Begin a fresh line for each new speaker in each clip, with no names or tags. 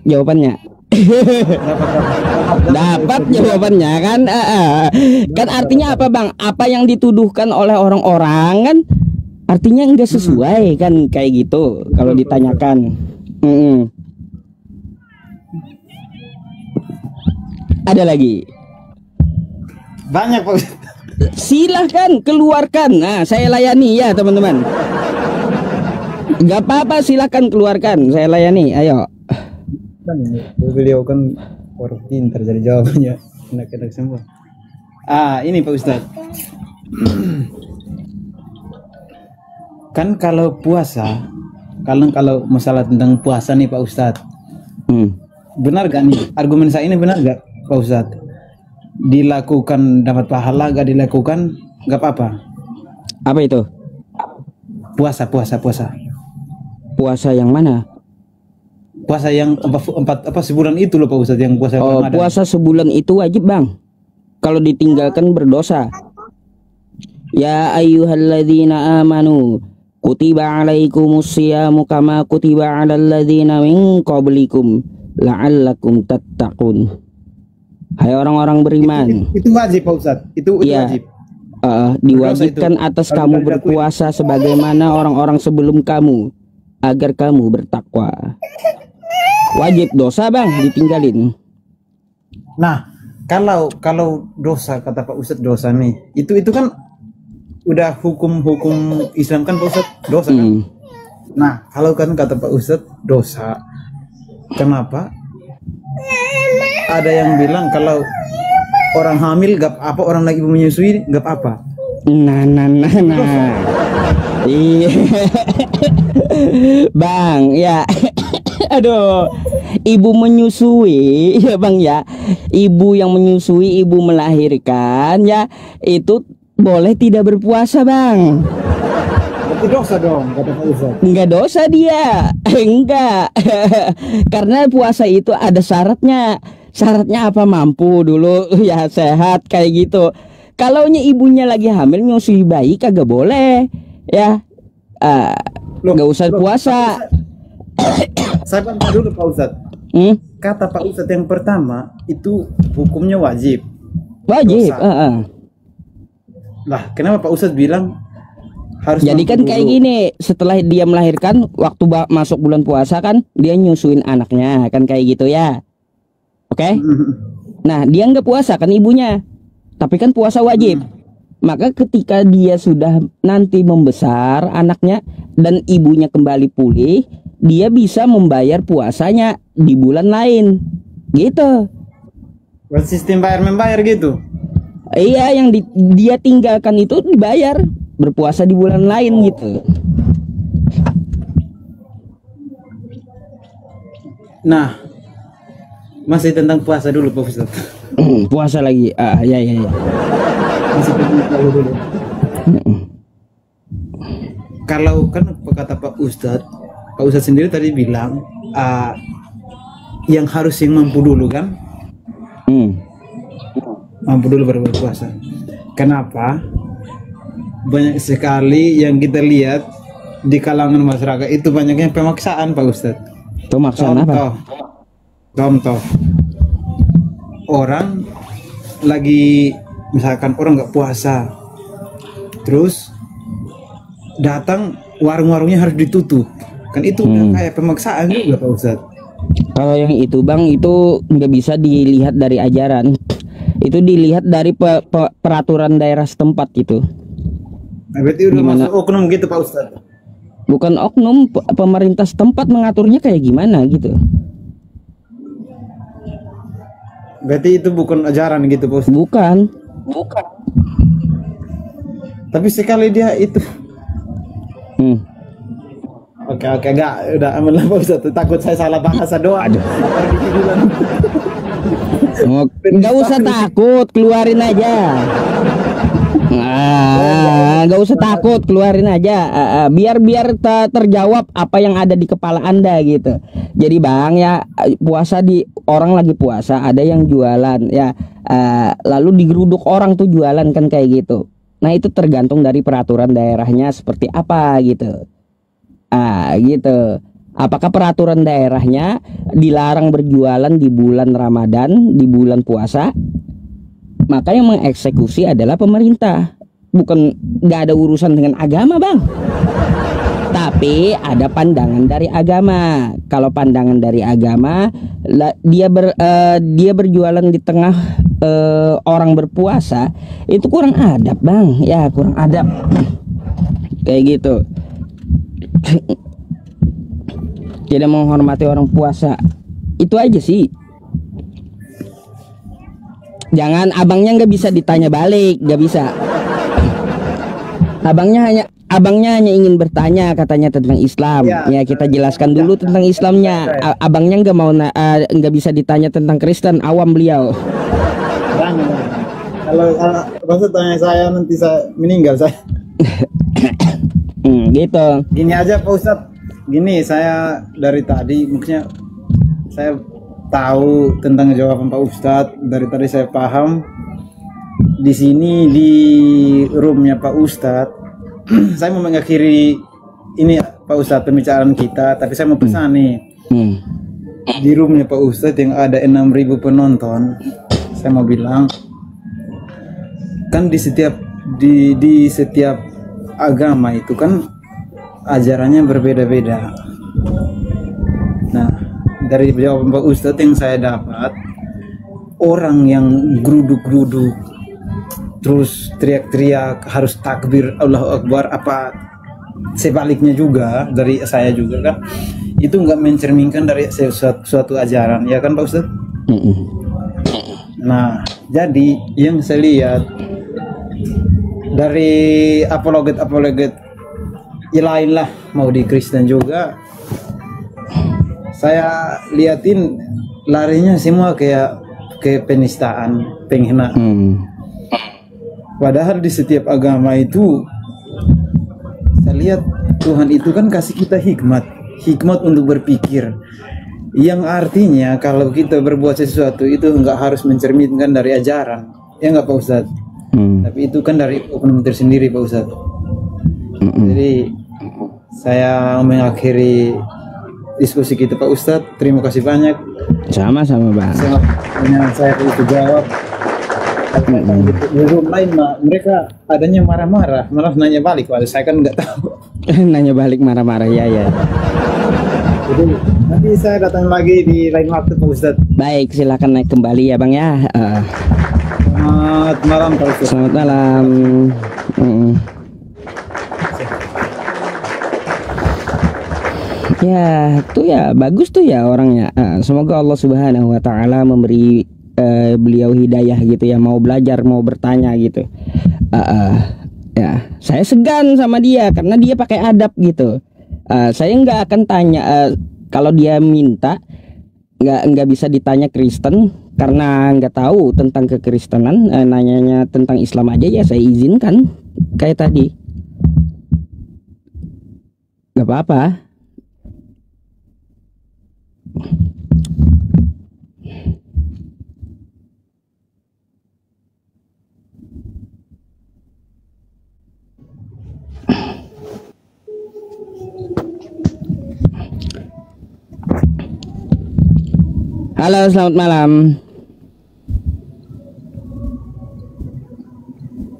jawabannya. Dapat jawabannya kan. Kan artinya apa bang? Apa yang dituduhkan oleh orang-orang kan artinya enggak sesuai kan kayak gitu kalau ditanyakan. Ada lagi?
Banyak Pak Ustadz.
Silahkan keluarkan. Nah saya layani ya teman-teman. Gak apa-apa, silahkan keluarkan, saya layani. Ayo.
Kan ini beliau kan orang pintar jadi jawabannya enak-enak semua. Ini Pak Ustadz. Kan kalau puasa, kalau masalah tentang puasa nih Pak Ustadz, benar gak nih argumen saya ini, benar gak Pak Ustadz? Dilakukan dapat pahala, gak dilakukan gak apa-apa?
Apa itu?
Puasa.
Puasa yang mana?
Puasa yang empat sebulan itu loh Pak Ustadz, yang puasa Ramadan.
Puasa sebulan itu wajib bang. Kalau ditinggalkan berdosa. Ya ayyuhalladzina amanu kutiba alaikumusyamu kama kutiba alal ladzina min qablikum la'allakum tattaqun. Hai orang-orang beriman.
Itu wajib Pak Ustadz. Itu
ya,
wajib.
Diwajibkan atas kamu berpuasa sebagaimana orang-orang sebelum kamu agar kamu bertakwa. Wajib dosa bang ditinggalin.
Nah kalau dosa, kata Pak Ustadz dosa nih, itu kan udah hukum Islam kan Pak Ustadz, dosa kan. Nah kalau kan kata Pak Ustadz dosa, kenapa ada yang bilang kalau orang hamil gak apa, orang lagi menyusui gak apa?
Nah. Iya. Bang, ya. Aduh. Ibu menyusui, ya Bang ya. Ibu yang menyusui, ibu melahirkan ya, itu boleh tidak berpuasa, Bang.
Itu dosa dong, kata Pak Ustadz.
Enggak dosa dia. Enggak. Karena puasa itu ada syaratnya. Syaratnya apa? Mampu dulu ya, sehat kayak gitu. Kalau ibunya lagi hamil nyusui bayi kagak boleh ya. Nggak usah puasa.
Saya bantah dulu Pak Ustadz. Kata Pak Ustadz yang pertama itu hukumnya wajib.
Wajib.
Lah kenapa Pak Ustadz bilang harus?
Jadi kan kayak gini, setelah dia melahirkan, waktu masuk bulan puasa kan dia nyusuin anaknya kan kayak gitu ya. Oke? Nah dia nggak puasa kan ibunya, tapi kan puasa wajib. Maka ketika dia sudah nanti membesar anaknya dan ibunya kembali pulih, dia bisa membayar puasanya di bulan lain gitu.
Sistem bayar membayar gitu.
Iya, yang dia tinggalkan itu dibayar, berpuasa di bulan lain gitu.
Nah, masih tentang puasa dulu Pak Ustadz.
Puasa lagi. Ya.
Masih tentang puasa dulu. Kalau kan kata Pak Ustadz sendiri tadi bilang yang harus yang mampu dulu kan. Mampu dulu baru berpuasa. Kenapa? Banyak sekali yang kita lihat di kalangan masyarakat itu banyaknya pemaksaan Pak Ustadz.
Pemaksaan apa?
Contoh, orang lagi misalkan orang nggak puasa, terus datang warung-warungnya harus ditutup, kan itu udah kayak pemaksaan juga Pak Ustadz.
Kalau yang itu Bang, itu nggak bisa dilihat dari ajaran, itu dilihat dari peraturan daerah setempat gitu.
Nah, berarti udah masuk oknum gitu Pak Ustadz?
Bukan oknum, pemerintah setempat mengaturnya kayak gimana gitu.
Berarti itu bukan ajaran gitu Pak Ustadz?
Bukan.
Tapi sekali dia itu. Oke, enggak, udah aman lah Pak Ustadz. Takut saya salah bahasa doang.
Nggak usah takut, keluarin aja. Nggak usah takut, keluarin aja. Biar terjawab apa yang ada di kepala Anda gitu. Jadi Bang ya, puasa di orang lagi puasa, ada yang jualan ya, lalu digeruduk orang tuh jualan kan kayak gitu. Nah itu tergantung dari peraturan daerahnya seperti apa gitu. Gitu. Apakah peraturan daerahnya dilarang berjualan di bulan Ramadan, di bulan puasa? Maka yang mengeksekusi adalah pemerintah. Bukan, nggak ada urusan dengan agama, Bang. Tapi ada pandangan dari agama. Kalau pandangan dari agama, dia berjualan di tengah orang berpuasa, itu kurang adab, Bang. Ya, kurang adab. Kayak gitu. Tidak menghormati orang puasa. Itu aja sih. Jangan, abangnya nggak bisa ditanya balik, nggak bisa. Abangnya hanya ingin bertanya katanya tentang Islam. Ya, kita jelaskan dulu tentang Islamnya. Abangnya nggak bisa ditanya tentang Kristen, awam beliau.
Kalau maksud tanya saya nanti saya meninggal saya.
Gitu.
Gini aja Pak Ustadz. Gini, saya dari tadi maksudnya saya tahu tentang jawaban Pak Ustadz. Dari tadi saya paham. Di sini di roomnya Pak Ustadz, saya mau mengakhiri ini Pak Ustadz pembicaraan kita, tapi saya mau pesan nih. Di roomnya Pak Ustadz yang ada 6.000 penonton, saya mau bilang kan di setiap agama itu kan ajarannya berbeda-beda. Nah, dari jawaban Pak Ustadz yang saya dapat, orang yang geruduk-geruduk terus teriak-teriak harus takbir Allahu Akbar, apa sebaliknya juga dari saya juga kan, itu nggak mencerminkan dari suatu ajaran, ya kan Pak Ustadz? Nah, jadi yang saya lihat dari apologet yang lain lah, mau di Kristen juga, saya liatin larinya semua kayak ke penistaan, penghinaan. Padahal di setiap agama itu saya lihat Tuhan itu kan kasih kita hikmat untuk berpikir, yang artinya kalau kita berbuat sesuatu itu enggak harus mencerminkan dari ajaran, ya enggak Pak Ustadz? Tapi itu kan dari oknum tersendiri Pak Ustadz. Jadi saya mengakhiri diskusi kita Pak Ustadz. Terima kasih banyak.
Sama-sama Bang.
Saya itu jawab. Di room lain mereka adanya marah-marah, malah nanya balik, waduh saya kan nggak tahu.
Nanya balik marah-marah, ya.
Jadi nanti saya datang lagi di lain waktu Pak Ustadz.
Baik, silakan naik kembali ya Bang ya.
Selamat malam Pak Ustadz.
Selamat malam. Ya, tuh ya, bagus tuh ya orangnya. Semoga Allah Subhanahu wa taala memberi beliau hidayah gitu ya, mau belajar, mau bertanya gitu. Ya, saya segan sama dia karena dia pakai adab gitu. Saya nggak akan tanya kalau dia minta, nggak bisa ditanya Kristen karena nggak tahu tentang kekristenan. Nanyanya tentang Islam aja ya saya izinkan kayak tadi, nggak apa-apa. Halo, selamat malam.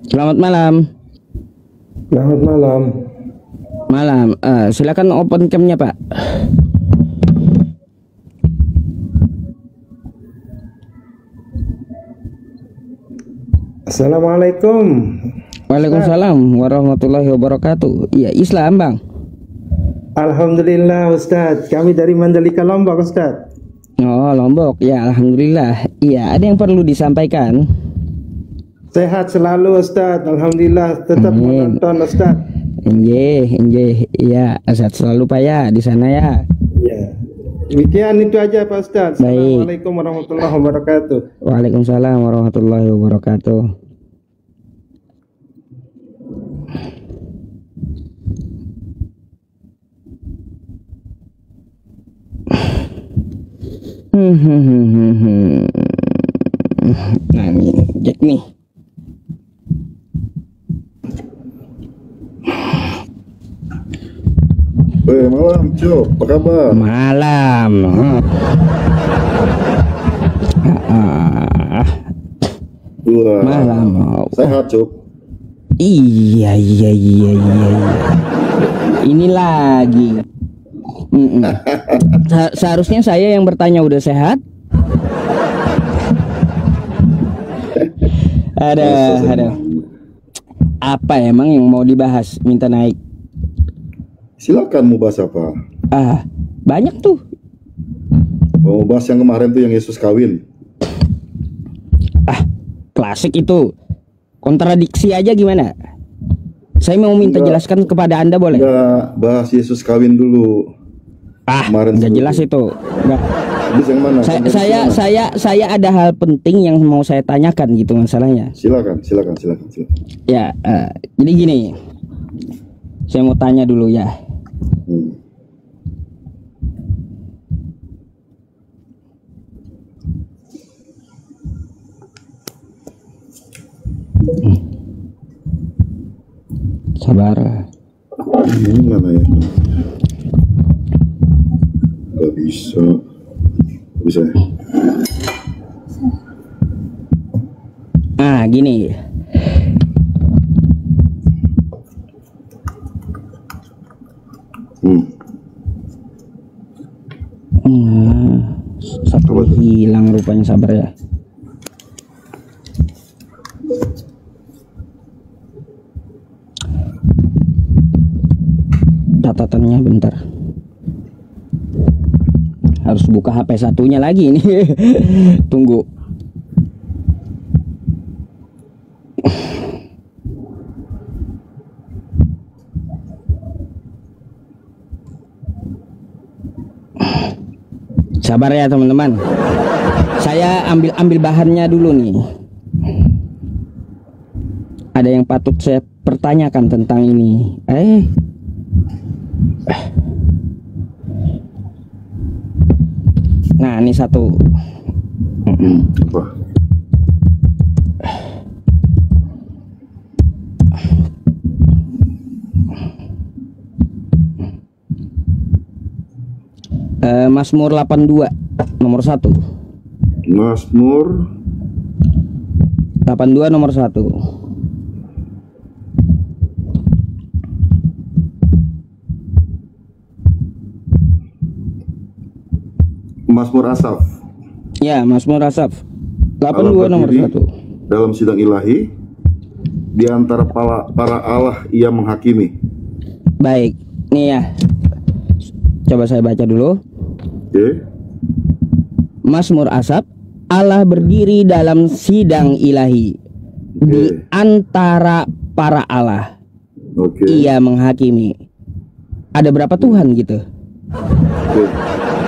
Selamat malam.
Selamat malam.
Malam. Silakan open cam-nya, Pak.
Assalamualaikum.
Waalaikumsalam warahmatullahi wabarakatuh. Iya, Islam, Bang.
Alhamdulillah Ustadz. Kami dari Mandalika, Lombok, Ustadz.
Oh, Lombok. Ya, alhamdulillah. Iya, ada yang perlu disampaikan?
Sehat selalu Ustadz. Alhamdulillah, tetap menonton Ustadz.
Injih. Iya, sehat selalu Pak ya di sana ya.
Iya. Demikian itu aja Pak Ustadz. Assalamualaikum warahmatullahi wabarakatuh.
Waalaikumsalam warahmatullahi wabarakatuh. Nah ini Jack nih.
Malam, Cok. Apa kabar?
Malam. Malam.
Sehat, Cok.
Iya. Ini lagi. Seharusnya saya yang bertanya udah sehat. Ada. Apa emang yang mau dibahas? Minta naik.
Silakan, mau bahas apa?
Banyak tuh.
Mau bahas yang kemarin tuh yang Yesus kawin.
Klasik itu. Kontradiksi aja gimana? Saya mau minta jelaskan kepada Anda, boleh?
Enggak, bahas Yesus kawin dulu. Kemarin
nggak jelas itu. Nggak.
Terus yang mana?
Saya ada hal penting yang mau saya tanyakan gitu masalahnya.
Silakan.
Ya, jadi gini. Saya mau tanya dulu ya. Sabar.
Ini mana ya? Gak bisa. Bisa ya?
Gini. Satu hilang rupanya, sabar ya. Catatannya bentar. Harus buka HP satunya lagi ini. Tunggu. Sabar ya teman-teman. Saya ambil bahannya dulu nih. Ada yang patut saya pertanyakan tentang ini. Nah, ini satu.
Apa?
Mazmur 82 nomor 1.
Mazmur
82 nomor 1.
Mazmur Asaf.
Ya, Mazmur Asaf 82 nomor 1.
Dalam sidang ilahi, di antara para Allah ia menghakimi.
Baik, nih ya. Coba saya baca dulu. Mazmur Asaf, Allah berdiri dalam sidang ilahi. Di antara para Allah ia menghakimi. Ada berapa Tuhan gitu?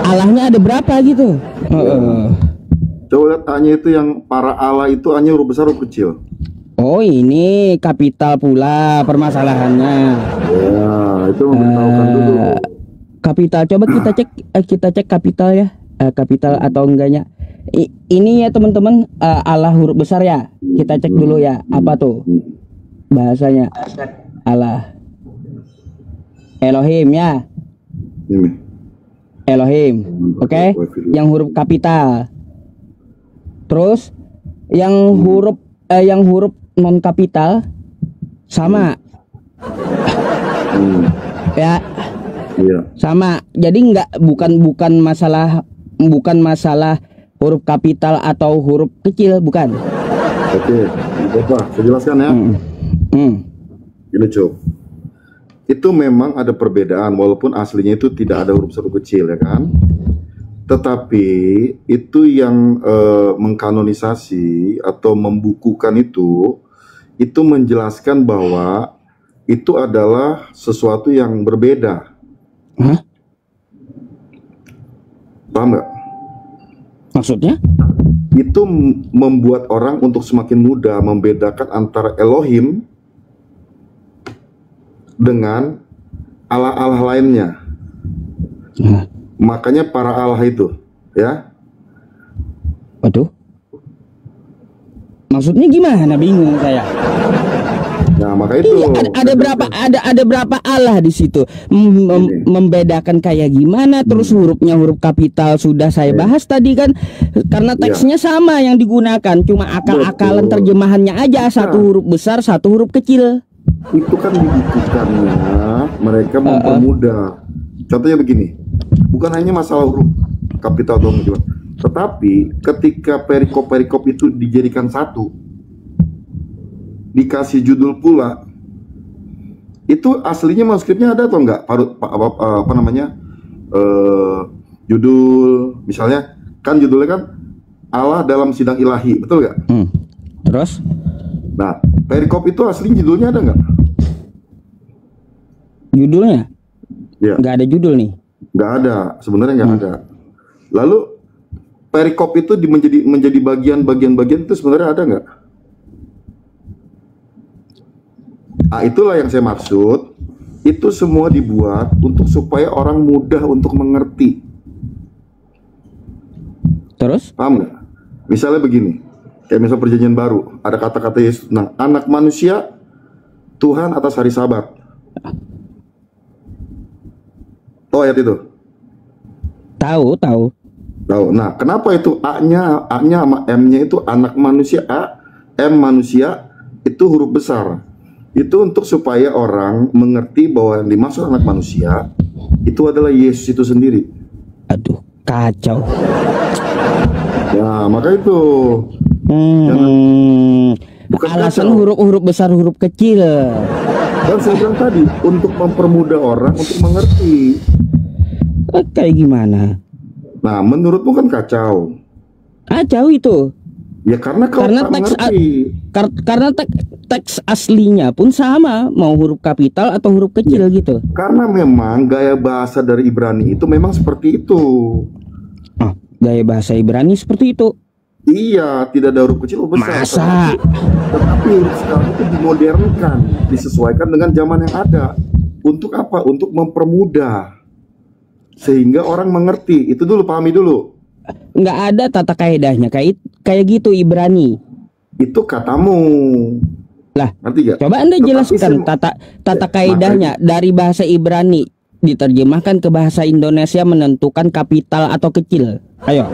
Allahnya ada berapa gitu?
Coba lihat A-nya itu, yang para Allah itu A-nya huruf besar huruf kecil.
Oh, ini kapital pula permasalahannya.
Ya, itu memberitahukan dulu.
Kapital, coba kita cek kapital ya. Kapital atau enggaknya. Ini ya teman-teman, Allah huruf besar ya. Kita cek dulu ya. Apa tuh bahasanya? Allah. Elohim ya.
Ini.
Elohim, oke? Yang huruf kapital. Terus yang huruf non kapital sama. Ya. Sama. Jadi bukan masalah huruf kapital atau huruf kecil, bukan.
Oke, Bapak, saya jelaskan ya. Ini Cok. Itu memang ada perbedaan, walaupun aslinya itu tidak ada huruf kecil ya kan. Tetapi itu yang mengkanonisasi atau membukukan itu menjelaskan bahwa itu adalah sesuatu yang berbeda. Paham nggak?
Maksudnya?
Itu membuat orang untuk semakin mudah membedakan antara Elohim dengan Allah-Allah lainnya. Makanya para Allah itu, ya.
Waduh. Maksudnya gimana? Bingung saya.
Nah, maka itu
Iya, ada berapa Allah di situ. Membedakan kayak gimana, terus hurufnya huruf kapital sudah saya bahas tadi kan, karena teksnya sama yang digunakan, cuma akal-akalan terjemahannya aja, satu huruf besar, satu huruf kecil.
Itu kan dibutuhkannya mereka mempermudah. Contohnya begini, bukan hanya masalah huruf kapital dong, tetapi ketika perikop itu dijadikan satu, dikasih judul pula, itu aslinya manuskripnya ada atau enggak? Apa namanya, judul misalnya kan judulnya kan Allah dalam sidang ilahi, betul nggak?
Terus?
Nah, perikop itu aslinya judulnya ada nggak?
Judulnya?
Ya.
Nggak ada judul nih.
Nggak ada, sebenarnya nggak ada. Lalu perikop itu menjadi bagian-bagian itu sebenarnya ada nggak? Nah, itulah yang saya maksud. Itu semua dibuat untuk supaya orang mudah untuk mengerti.
Terus?
Paham nggak? Misalnya begini, kayak misal perjanjian baru, ada kata-kata Yesus, nah, anak manusia Tuhan atas hari Sabat. Tahu ayat itu?
Tahu.
Tahu. Nah, kenapa itu A-nya sama M-nya itu anak manusia A, M manusia itu huruf besar. Itu untuk supaya orang mengerti bahwa yang dimaksud anak manusia itu adalah Yesus itu sendiri.
Aduh, kacau.
Ya, maka itu. Bukan
alasan
kacau.
huruf besar, huruf kecil.
Dan saya bilang tadi untuk mempermudah orang untuk mengerti.
Kayak gimana?
Nah, menurutmu kan kacau.
Kacau itu.
Ya karena kau tak mengerti.
Karena teks aslinya pun sama, mau huruf kapital atau huruf kecil gitu.
Karena memang gaya bahasa dari Ibrani itu memang seperti itu.
Gaya bahasa Ibrani seperti itu.
Iya, tidak ada huruf kecil, huruf besar.
Masa?
Tetapi sekarang itu dimodernkan, disesuaikan dengan zaman yang ada. Untuk apa? Untuk mempermudah. Sehingga orang mengerti. Itu dulu, pahami dulu.
Nggak ada tata kaedahnya kayak gitu Ibrani.
Itu katamu.
Lah,
ngerti gak?
Coba Anda jelaskan tata kaedahnya dari bahasa Ibrani diterjemahkan ke bahasa Indonesia menentukan kapital atau kecil. Ayo.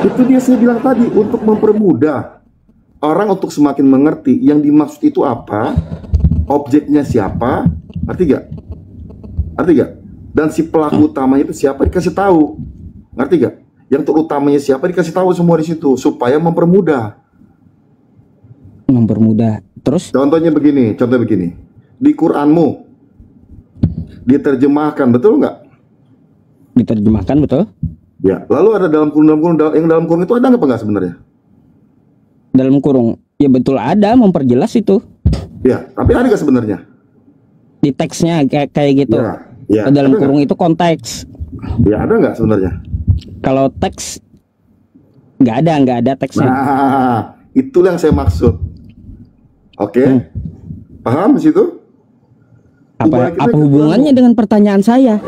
Itu dia saya bilang tadi, untuk mempermudah orang untuk semakin mengerti yang dimaksud itu apa, objeknya siapa, ngerti gak? Ngerti gak? Dan si pelaku utamanya itu siapa dikasih tahu, ngerti gak? Yang terutamanya siapa dikasih tahu semua di situ supaya mempermudah. Terus? Contohnya begini, di Quranmu diterjemahkan, betul nggak?
Diterjemahkan, betul.
Ya, lalu ada dalam kurung itu ada nggak sebenarnya?
Dalam kurung, ya betul ada, memperjelas itu.
Ya, tapi ada nggak sebenarnya?
Di teksnya kayak gitu.
Ya,
dalam kurung itu konteks.
Ya, ada nggak sebenarnya?
Kalau teks nggak ada teksnya.
Nah, itulah yang saya maksud. Oke, paham di situ?
Apa hubungannya dengan pertanyaan saya?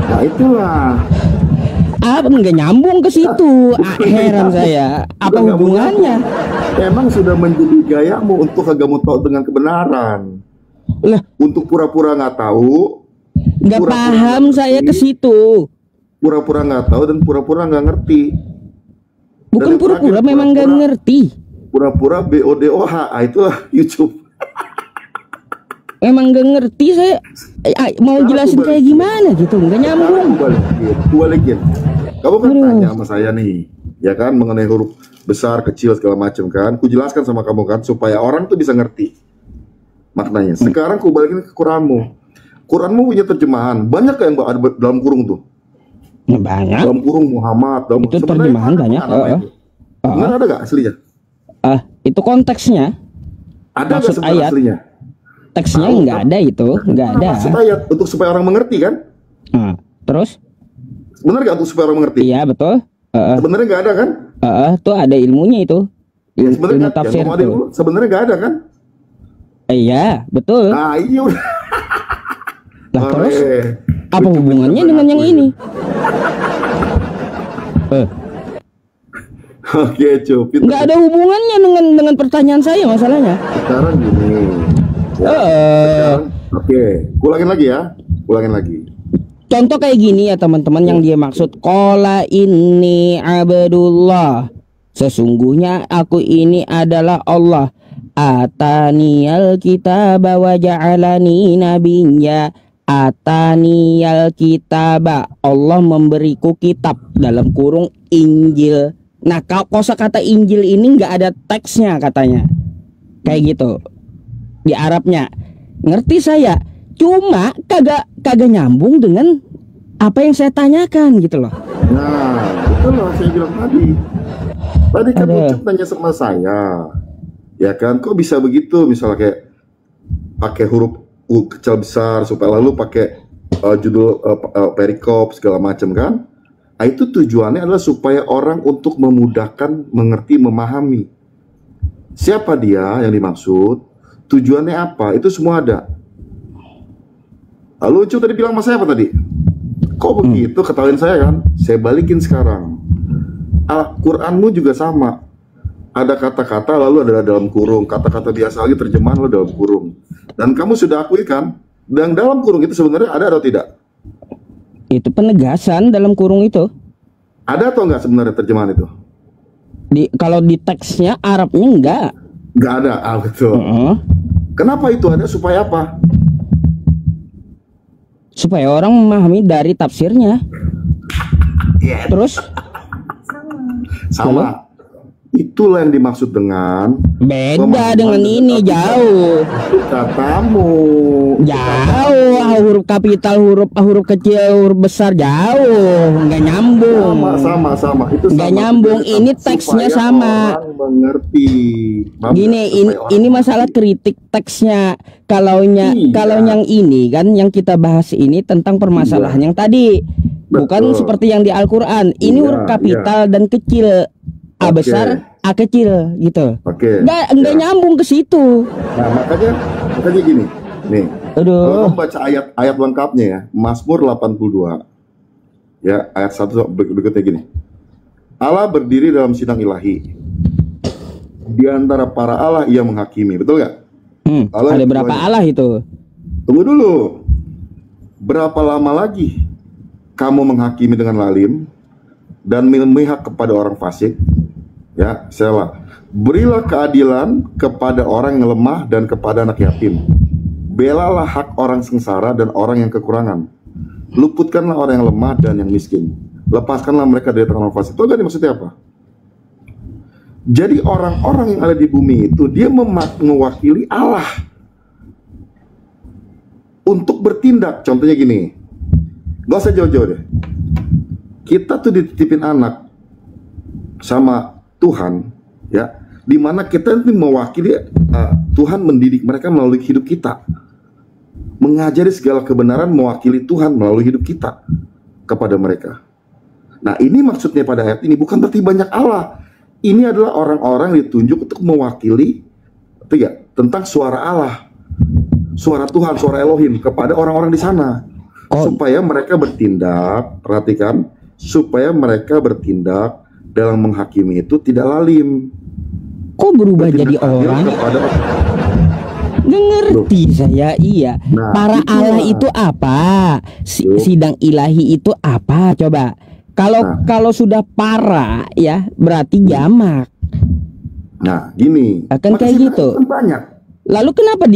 Nah, itulah.
Nggak nyambung ke situ. Heran saya. Apa hubungannya?
Emang sudah menjadi gayamu untuk kamu tahu dengan kebenaran.
Lah,
untuk pura-pura nggak tahu.
Nggak paham saya ke situ.
Pura-pura nggak tahu dan pura-pura nggak ngerti.
Bukan pura-pura, memang nggak ngerti.
Pura-pura BODOH, itulah YouTube.
Emang gak ngerti saya. Mau jelasin kayak gimana gitu, nggak nyambung.
Balikin. Kamu kan tanya sama saya nih, ya kan, mengenai huruf besar, kecil, segala macam kan. Ku jelaskan sama kamu kan, supaya orang tuh bisa ngerti maknanya. Sekarang ku balikin ke Quranmu. Quranmu punya terjemahan, banyak yang ada dalam kurung tuh.
Banyak.
Dalam kurung Muhammad.
Itu terjemahan banyak.
Benar ada gak aslinya?
Itu konteksnya.
Ada maksud ayat aslinya?
Teksnya nggak ada itu, nggak ada.
Maksud ayat untuk supaya orang mengerti kan?
Terus?
Benar nggak untuk supaya orang mengerti?
Iya betul.
Sebenarnya nggak ada kan?
Tuh ada ilmunya itu.
Ya, sebenarnya
tafsir
tuh. Sebenarnya nggak ada kan?
Iya betul.
Nah iya.
Lah terus? Apa hubungannya dengan yang ini?
Oke, Cuk.
Nggak ada hubungannya dengan pertanyaan saya masalahnya.
Sekarang gini. Ya. Oke, ulangin lagi ya. Ulangin lagi.
Contoh kayak gini ya teman-teman, yang dia maksud qala inni abdullah, sesungguhnya aku ini adalah Allah, ataniyal kitaba wa ja'alani nabiyya, ataniyal kitaba, Allah memberiku kitab, dalam kurung Injil. Nah, kosakata Injil ini nggak ada teksnya katanya, kayak gitu di Arabnya. Ngerti saya, cuma kagak nyambung dengan apa yang saya tanyakan gitu loh.
Nah, itu loh saya bilang tadi. Tadi kan Ucup tanya sama saya, ya kan, kok bisa begitu? Misalnya kayak pakai huruf U kecil besar, supaya lalu pakai judul perikop segala macam kan? Nah, itu tujuannya adalah supaya orang untuk memudahkan, mengerti, memahami. Siapa dia yang dimaksud? Tujuannya apa? Itu semua ada. Lalu Ucup tadi bilang sama saya apa tadi? Kok begitu? Ketahuin saya kan? Saya balikin sekarang. Al-Qur'anmu juga sama. Ada kata-kata lalu ada dalam kurung. Kata-kata biasa lagi terjemahan lalu dalam kurung. Dan kamu sudah akui kan? Dan dalam kurung itu sebenarnya ada atau tidak?
Itu penegasan dalam kurung itu.
Ada atau enggak sebenarnya terjemahan itu?
Kalau di teksnya Arabnya enggak.
Enggak ada. Betul. Kenapa itu ada? Supaya apa?
Supaya orang memahami dari tafsirnya. Terus
sama. Itulah yang dimaksud dengan
beda dengan ini, jauh.
Katamu
jauh, huruf kapital, huruf kecil, huruf besar, jauh, nggak nyambung.
Sama itu
nggak nyambung. Ini teksnya sama.
Mengerti.
Gini, ini masalah kritik teksnya. Kalau yang ini kan yang kita bahas ini tentang permasalahan yang tadi. Bukan seperti yang di Al-Qur'an. Ini huruf kapital dan kecil. A besar, A kecil gitu. Nggak nyambung ke situ.
Nah, makanya gini. Nih. Kalau kamu baca ayat lengkapnya ya, Mazmur 82. Ya, ayat 1 berikutnya gini. Allah berdiri dalam sidang ilahi. Di antara para Allah ia menghakimi, betul nggak?
Ada berapa Allah itu?
Tunggu dulu. Berapa lama lagi kamu menghakimi dengan lalim dan memihak kepada orang fasik? Ya, salah. Berilah keadilan kepada orang yang lemah dan kepada anak yatim. Belalah hak orang sengsara dan orang yang kekurangan. Luputkanlah orang yang lemah dan yang miskin. Lepaskanlah mereka dari tangan orang fasik. Tahu gak maksudnya apa? Jadi orang-orang yang ada di bumi itu dia mewakili Allah untuk bertindak. Contohnya gini, gak usah jauh-jauh deh. Kita tuh dititipin anak sama Tuhan, ya, dimana kita nanti mewakili Tuhan mendidik mereka melalui hidup kita, mengajari segala kebenaran mewakili Tuhan melalui hidup kita kepada mereka. Nah, ini maksudnya pada ayat ini bukan berarti banyak Allah. Ini adalah orang-orang yang ditunjuk untuk mewakili tentang suara Allah, suara Tuhan, suara Elohim kepada orang-orang di sana, supaya mereka bertindak. Perhatikan, supaya mereka bertindak dalam menghakimi itu tidak lalim.
Kok berubah jadi orang? Nggak ngerti saya. Iya.
Nah,
para Allah itu apa? Sidang ilahi itu apa? Coba. Kalau sudah para ya berarti jamak.
Nah, gini.
Akan kayak gitu.
Banyak.
Lalu kenapa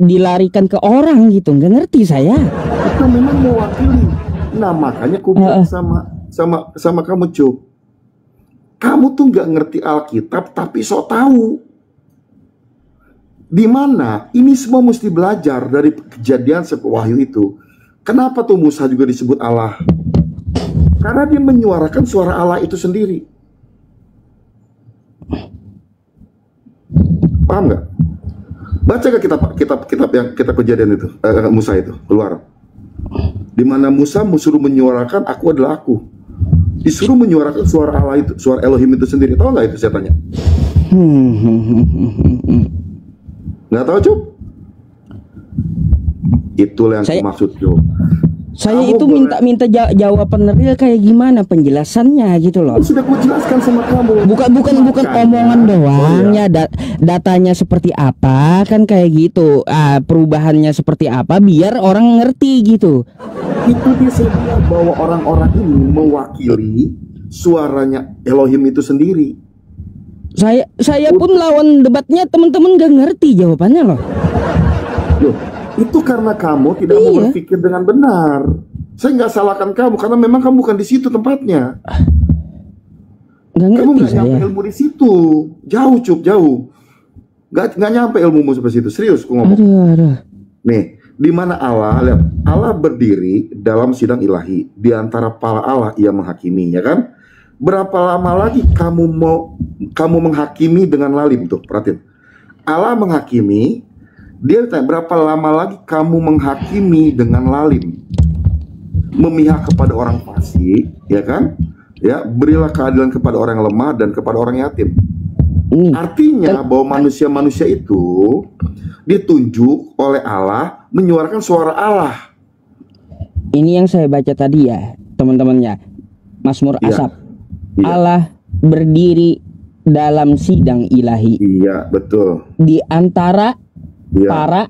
dilarikan ke orang gitu? Nggak ngerti saya.
Kita memang mewakili. Nah, makanya aku bilang sama kamu, Cuk. Kamu tuh nggak ngerti Alkitab, tapi sok tahu. Di mana? Ini semua mesti belajar dari kejadian Wahyu itu. Kenapa tuh Musa juga disebut Allah? Karena dia menyuarakan suara Allah itu sendiri. Paham nggak? Baca ke kitab yang kita kejadian itu, Musa itu keluar. Di mana Musa suruh menyuarakan aku adalah aku. Disuruh menyuarakan suara Allah itu, suara Elohim itu sendiri. Tahu nggak itu saya tanya? Nggak tahu, Cuk? Itulah yang maksud, Cuk.
Saya itu minta jawaban real kayak gimana penjelasannya gitu loh.
Sudah aku jelaskan sama kamu.
Bukan omongan doang ya, datanya seperti apa kan kayak gitu. Perubahannya seperti apa biar orang ngerti gitu.
Itu dia sebenarnya bahwa orang-orang ini mewakili suaranya Elohim itu sendiri.
Saya pun lawan debatnya teman-teman gak ngerti jawabannya loh.
Loh, itu karena kamu tidak mau berpikir dengan benar. Saya nggak salahkan kamu karena memang kamu bukan di situ tempatnya. Kamu nggak nyampe ilmu di situ. Jauh, Cup, jauh. Nggak nyampe ilmumu sampai situ. Serius, aku ngomong.
Aduh.
Nih, di mana Allah, lihat, Allah berdiri dalam sidang ilahi. Di antara para Allah ia menghakimi, ya kan? Berapa lama lagi kamu menghakimi dengan lalim tuh? Perhatiin. Allah menghakimi. Dia tanya, berapa lama lagi kamu menghakimi dengan lalim? Memihak kepada orang fasik, ya kan? Ya, berilah keadilan kepada orang yang lemah dan kepada orang yatim. Artinya bahwa manusia-manusia itu ditunjuk oleh Allah menyuarakan suara Allah.
Ini yang saya baca tadi ya, teman-temannya. Mazmur Asap. Allah berdiri dalam sidang ilahi.
Iya, betul.
Di antara para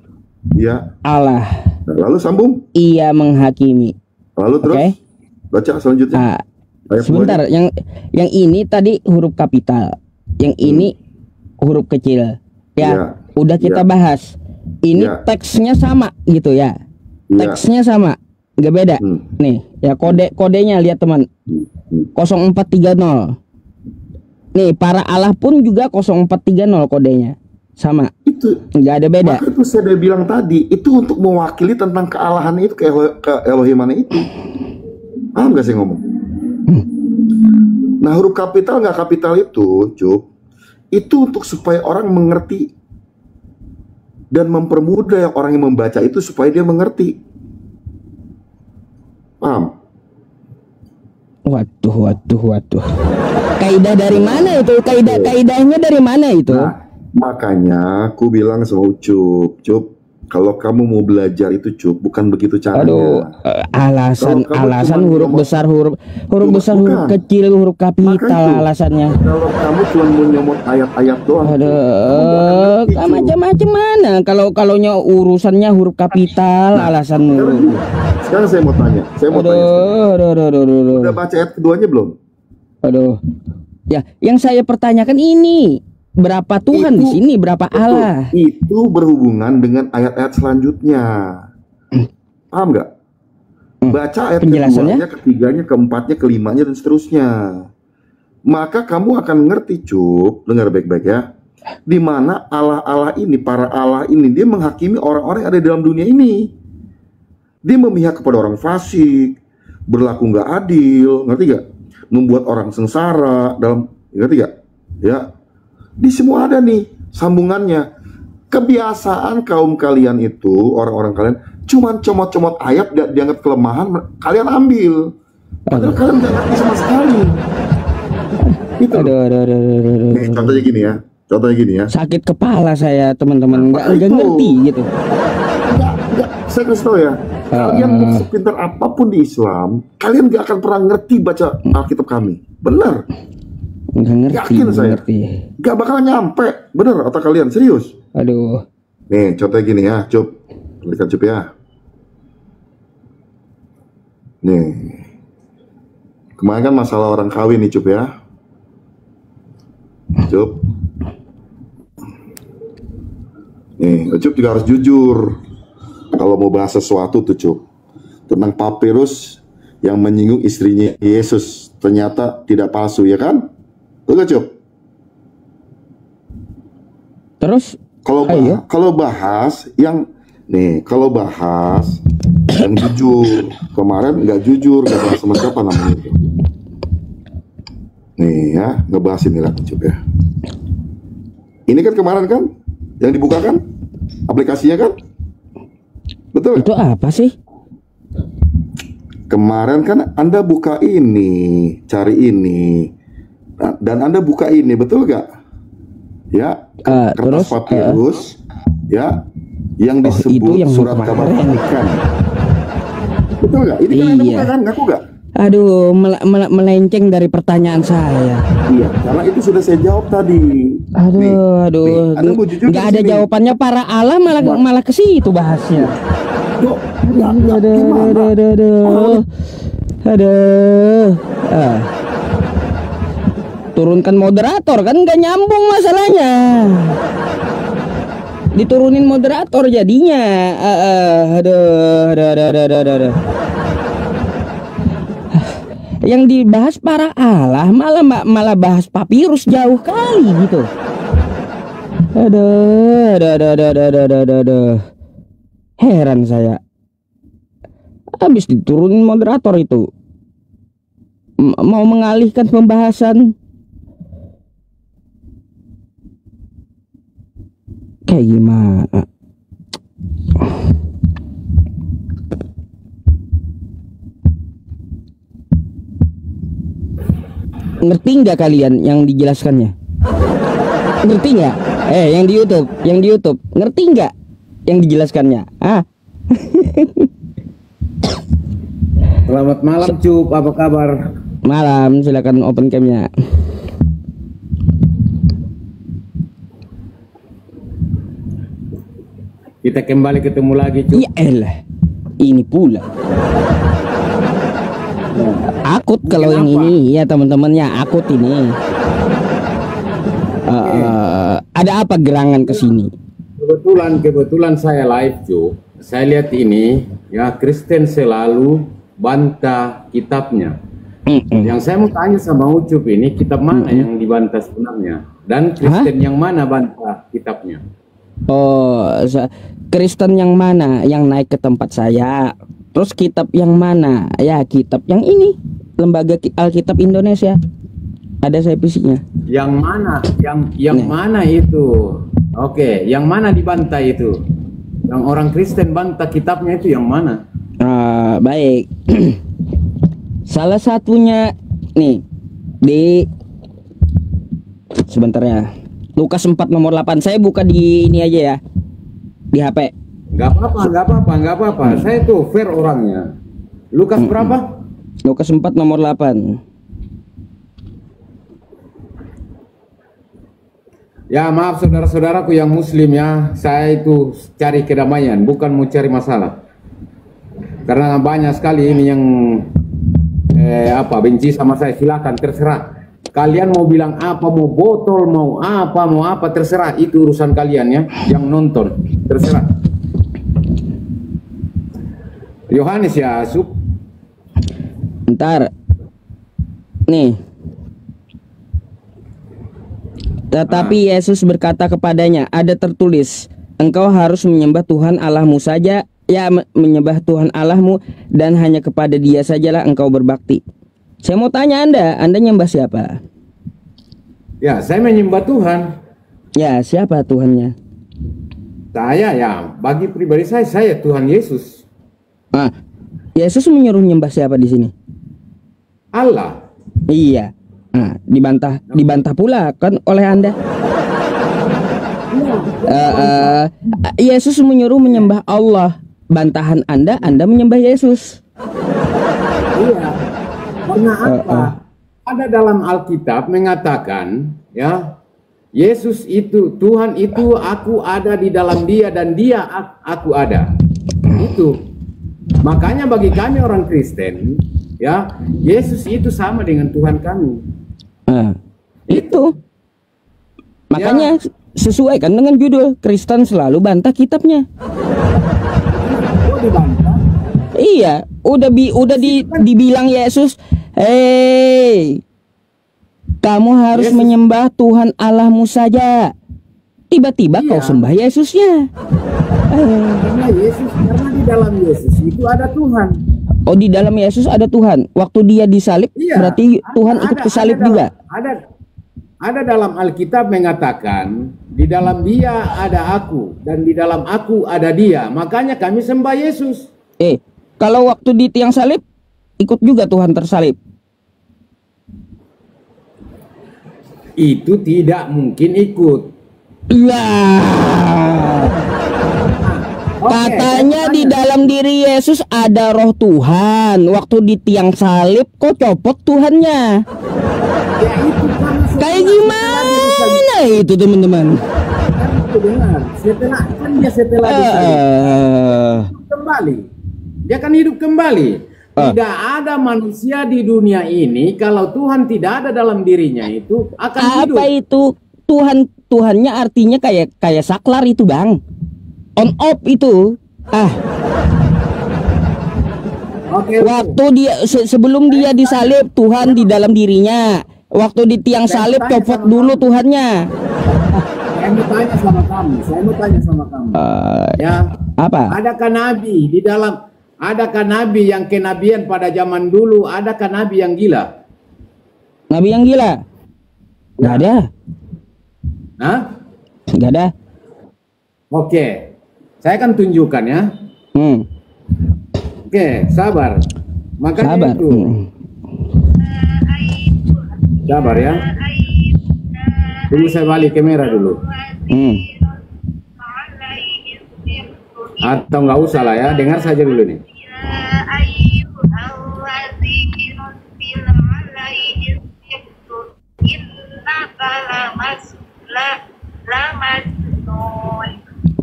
Allah.
Nah, lalu sambung.
Ia menghakimi.
Lalu terus baca selanjutnya.
Sebentar, yang ini tadi huruf kapital, yang ini huruf kecil. Ya, udah kita bahas. Ini teksnya sama gitu ya. Teksnya sama, nggak beda. Nih, ya kodenya lihat teman. 0430. Nih, para Allah pun juga 0430 kodenya. Sama.
Itu
nggak ada beda.
Maka itu saya udah bilang tadi, itu untuk mewakili tentang kealahan itu, ke Elohimannya itu. Paham gak saya ngomong? Nah, huruf kapital nggak kapital itu, Cuk, itu untuk supaya orang mengerti dan mempermudah orang yang membaca itu supaya dia mengerti. Paham?
Waduh. Kaidah dari mana itu? Kaidahnya dari mana itu?
Nah, makanya aku bilang sama Cup, kalau kamu mau belajar itu, Cup, bukan begitu caranya.
Aduh, alasan huruf besar, huruf kecil, huruf kapital alasannya.
Kalau kamu cuma mau nyomot ayat-ayat doang.
Aduh, macam-macam mana? Kalau urusannya huruf kapital, alasan huruf.
Sekarang saya mau tanya. Udah baca ayat keduanya belum?
Aduh. Ya, yang saya pertanyakan ini, berapa Tuhan di sini, berapa Allah?
Itu berhubungan dengan ayat-ayat selanjutnya. Paham nggak? Baca ayat keduanya, ketiganya, keempatnya, kelimanya, dan seterusnya. Maka kamu akan ngerti, Cup. Dengar baik-baik ya. Di mana Allah-Allah ini, para Allah ini, dia menghakimi orang-orang yang ada di dalam dunia ini. Dia memihak kepada orang fasik, berlaku nggak adil, ngerti gak? Membuat orang sengsara, ngerti gak? Ya, di semua ada nih sambungannya. Kebiasaan kaum kalian itu, orang-orang kalian, cuman comot-comot ayat, dianggap kelemahan, kalian ambil. Padahal kalian nggak ngerti sama sekali. Itu. Nih, contohnya gini ya.
Sakit kepala saya, teman-teman, nggak ngerti gitu.
Saya kasih tau ya, kalian mau sepintar apapun di Islam, kalian gak akan pernah ngerti baca Alkitab kami. Benar.
Nggak ngerti.
Yakin saya. Gak bakal nyampe. Bener otak kalian, serius.
Aduh.
Nih, contohnya gini ya, Cup. Lihat Cup ya. Nih. Kemarin kan masalah orang kawin nih, Cup ya. Cup. Nih, Cup juga harus jujur. Kalau mau bahas sesuatu tuh, Cup, tentang papirus yang menyinggung istrinya Yesus ternyata tidak palsu, ya kan? Betul gak, Cup?
Terus
kalau bahas yang jujur, kemarin nggak jujur, nggak bahas sama siapa namanya itu. Nih ya, ngebahas ini lah, Cup ya. Ini kan kemarin kan yang dibuka kan aplikasinya kan? Betul.
Itu apa sih?
Kemarin kan Anda buka ini, cari ini, dan Anda buka ini, betul gak? Ya, kertas papirus, ya, yang disebut
yang
surat kabar pernikahan. Betul nggak? Ini kan Anda
Iya.
buka kan? Ngaku nggak?
Aduh, melenceng dari pertanyaan saya.
Iya, karena itu sudah saya jawab tadi.
Aduh,
Anda mau jujur
nggak
di
ada
sini.
jawabannya para Allah malah ke situ bahasnya.
Kok? Nggak, gimana?
Aduh. Turunkan moderator kan nggak nyambung masalahnya. Diturunin moderator jadinya. Aduh. Yang dibahas para Allah malah bahas papirus jauh kali gitu. Aduh. Heran saya. Habis diturunin moderator itu mau mengalihkan pembahasan kayak gimana? Ngerti nggak kalian yang dijelaskannya? Ngerti nggak? Yang di YouTube, ngerti nggak yang dijelaskannya?
Selamat malam Cup, apa kabar?
Malam, silakan open camnya.
Kita kembali ketemu lagi Cup.
Ya elah, ini pula. Akut kalau yang ini ya teman-temannya, akut ini. Ada apa gerangan ke sini?
Kebetulan saya live Cup. Saya lihat ini ya, Kristen selalu bantah kitabnya. Yang saya mau tanya sama Ucup ini, kitab mana yang dibantah sebenarnya? Dan Kristen yang mana bantah kitabnya?
Oh, Kristen yang mana yang naik ke tempat saya? Terus kitab yang mana? Ya, kitab yang ini, Lembaga Alkitab Indonesia. Ada sevisinya.
Yang mana? Yang mana itu? Oke, yang mana dibantah itu? Yang orang Kristen bantah kitabnya itu yang mana?
Baik. Salah satunya nih di sebentar ya. Lukas 4 nomor 8. Saya buka di ini aja ya. Di HP.
Nggak apa-apa. Saya tuh fair orangnya. Lukas berapa?
Lukas 4 nomor 8.
Ya maaf saudara-saudaraku yang muslim ya, saya itu cari kedamaian, bukan mau cari masalah. Karena banyak sekali ini yang benci sama saya. Silakan, terserah. Kalian mau bilang apa, mau botol, mau apa, terserah. Itu urusan kalian ya, yang nonton, terserah. Yohanes ya, Sup.
Bentar. Nih. Tetapi Yesus berkata kepadanya, ada tertulis, engkau harus menyembah Tuhan Allahmu saja, ya menyembah Tuhan Allahmu, dan hanya kepada Dia sajalah engkau berbakti. Saya mau tanya Anda nyembah siapa?
Ya, saya menyembah Tuhan.
Ya, siapa Tuhannya?
Saya ya, bagi pribadi saya Tuhan Yesus.
Yesus menyuruh menyembah siapa di sini?
Allah.
Iya. Dibantah pula kan oleh Anda. Yesus menyuruh menyembah Allah. Bantahan Anda menyembah Yesus.
Iya. Karena apa? Ada dalam Alkitab mengatakan, ya, Yesus itu, Tuhan itu, aku ada di dalam Dia dan Dia aku ada. Itu. Makanya bagi kami orang Kristen, ya, Yesus itu sama dengan Tuhan kami.
Itu. Makanya sesuaikan dengan judul, Kristen selalu bantah kitabnya.
Oh, dibantah?
Iya, udah dibilang Yesus, hei, kamu harus menyembah Tuhan Allahmu saja. Tiba-tiba kau sembah Yesusnya.
Karena di dalam Yesus itu ada Tuhan.
Oh, di dalam Yesus ada Tuhan. Waktu Dia disalib, berarti Tuhan ikut kesalib juga.
Ada dalam Alkitab mengatakan, di dalam Dia ada aku, dan di dalam aku ada Dia. Makanya kami sembah Yesus.
Kalau waktu di tiang salib, ikut juga Tuhan tersalib.
Itu tidak mungkin ikut.
Iya. Katanya di dalam diri Yesus ada roh Tuhan. Waktu di tiang salib kok copot Tuhannya.
Ya itu
Kayak gimana itu teman-teman?
Setelah kan dia setelah kembali, dia kan hidup kembali. Tidak ada manusia di dunia ini kalau Tuhan tidak ada dalam dirinya itu akan hidup.
Apa itu Tuhannya artinya kayak saklar itu bang, on off itu. Waktu dia sebelum dia disalib Tuhan di dalam dirinya. Waktu di tiang salib copot dulu Tuhannya.
Saya mau tanya sama kamu. Ya.
Apa?
Adakah nabi di dalam? Adakah nabi yang kenabian pada zaman dulu? Adakah nabi yang gila?
Nabi yang gila? Nggak ada.
Hah?
Nggak ada.
Oke, saya akan tunjukkan ya. Oke, sabar. Makanya
Sabar.
itu. Sabar ya. Tunggu saya balik kamera dulu. Atau nggak usah lah ya, dengar saja dulu nih.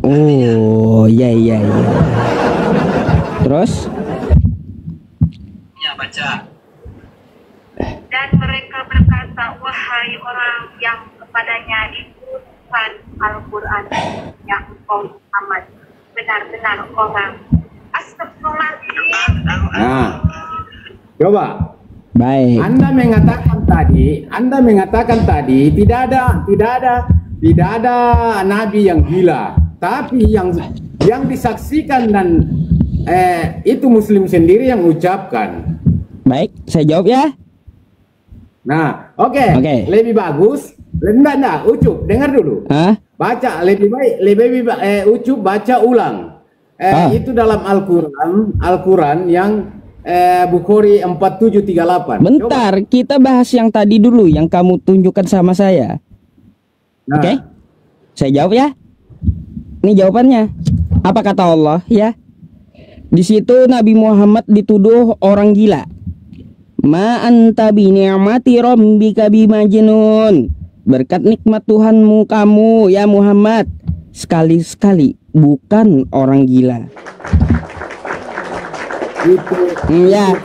Oh, iya. Terus?
Ya, baca. Dan mereka berkata, wahai orang yang kepadanya ditujukan Al-Quran, yang engkau Muhammad benar-benar orang. Astagfirullahaladzim.
Nah, coba.
Baik.
Anda mengatakan tadi tidak ada nabi yang gila, tapi yang disaksikan dan itu Muslim sendiri yang ucapkan.
Baik, saya jawab ya.
Nah, oke. Lebih bagus. Enggak, Ucup, dengar dulu. Baca lebih baik Ucup baca ulang. Itu dalam Al-Quran yang Bukhari 4738.
Bentar, coba kita bahas yang tadi dulu yang kamu tunjukkan sama saya.
Nah.
Oke. Saya jawab ya. Ini jawabannya. Apa kata Allah ya? Di situ Nabi Muhammad dituduh orang gila. Ma anta bi ni'mati rabbika bimajnun. Berkat nikmat Tuhanmu kamu ya Muhammad sekali-sekali bukan orang gila. Ya.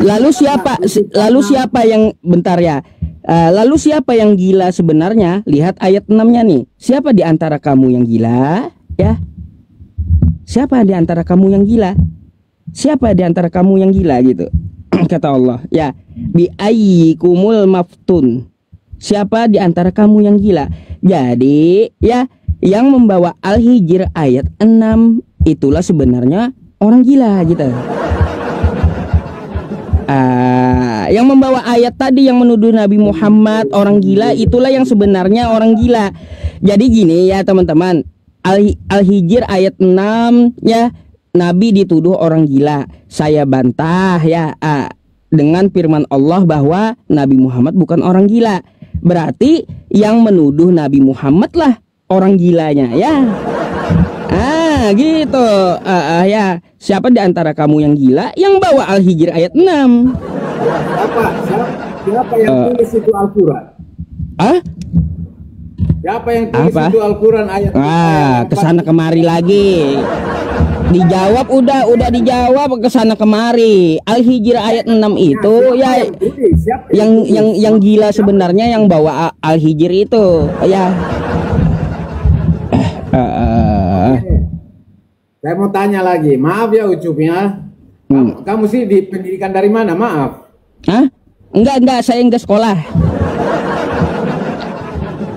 Lalu siapa yang bentar ya? Lalu siapa yang gila sebenarnya? Lihat ayat 6-nya nih. Siapa di antara kamu yang gila? Ya. Siapa di antara kamu yang gila? Siapa di antara kamu yang gila gitu? Kata Allah, ya, bi ayyikumul maftun. Siapa di antara kamu yang gila? Jadi, ya, yang membawa Al-Hijr ayat 6 itulah sebenarnya orang gila gitu. Yang membawa ayat tadi yang menuduh Nabi Muhammad orang gila itulah yang sebenarnya orang gila. Jadi gini ya teman-teman, Al-Hijr ayat 6 ya, Nabi dituduh orang gila. Saya bantah ya dengan firman Allah bahwa Nabi Muhammad bukan orang gila. Berarti yang menuduh Nabi Muhammad lah orang gilanya ya. Gitu. Ya, siapa di antara kamu yang gila? Yang bawa Al-Hijr ayat 6.
Siapa yang tulis itu Al-Quran? Siapa yang tulis itu Al-Quran ayat?
Kesana kemari lagi. Dijawab udah dijawab kesana kemari. Al-Hijr ayat 6 itu ya yang gila sebenarnya yang bawa Al-Hijr itu ya.
Saya mau tanya lagi, maaf ya Ucup ya. Kamu sih di pendidikan dari mana? Maaf.
Enggak, saya enggak sekolah.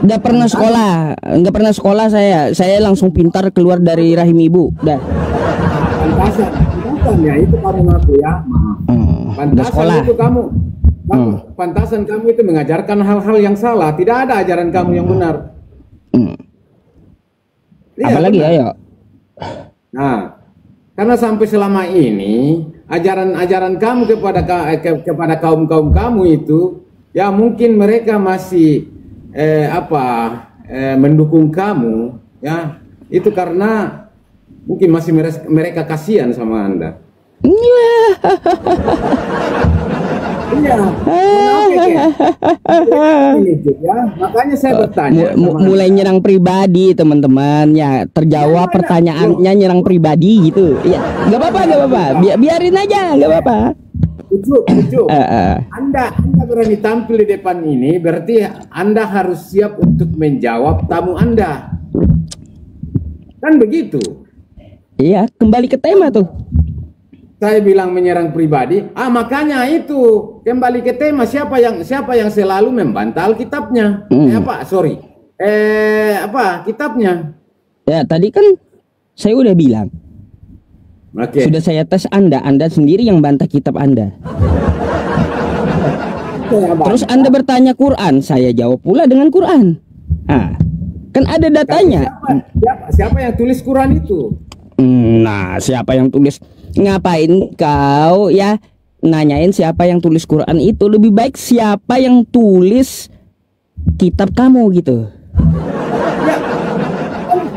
Enggak pernah sekolah saya. Saya langsung pintar keluar dari rahim ibu. Dah.
Pantasan ya itu kamu ngaku ya. Pantasan itu kamu. Pantasan kamu itu mengajarkan hal-hal yang salah. Tidak ada ajaran kamu yang benar.
Apalagi ayo.
Nah, karena sampai selama ini ajaran kamu kepada kaum kamu itu ya mungkin mereka masih mendukung kamu ya, itu karena Mungkin masih mereka kasihan sama Anda. Iya. Ya, makanya saya bertanya.
Mulai nyerang pribadi, teman-teman. Ya, terjawab pertanyaannya nyerang pribadi gitu. Ya, nggak apa-apa. Biarin aja, nggak apa-apa.
Ucup. Anda berani tampil di depan ini, berarti Anda harus siap untuk menjawab tamu Anda. Kan begitu?
Iya, kembali ke tema tuh.
Saya bilang menyerang pribadi. Makanya itu kembali ke tema, siapa yang selalu membantah Alkitabnya? Kitabnya. Ya,
tadi kan saya udah bilang. Sudah saya tes Anda sendiri yang bantah kitab Anda. Terus Anda bertanya Quran, saya jawab pula dengan Quran. Kan ada datanya.
Siapa yang tulis Quran itu?
Nah, siapa yang tulis? Ngapain kau ya nanyain siapa yang tulis Quran itu? Lebih baik siapa yang tulis kitab kamu gitu.
Ya,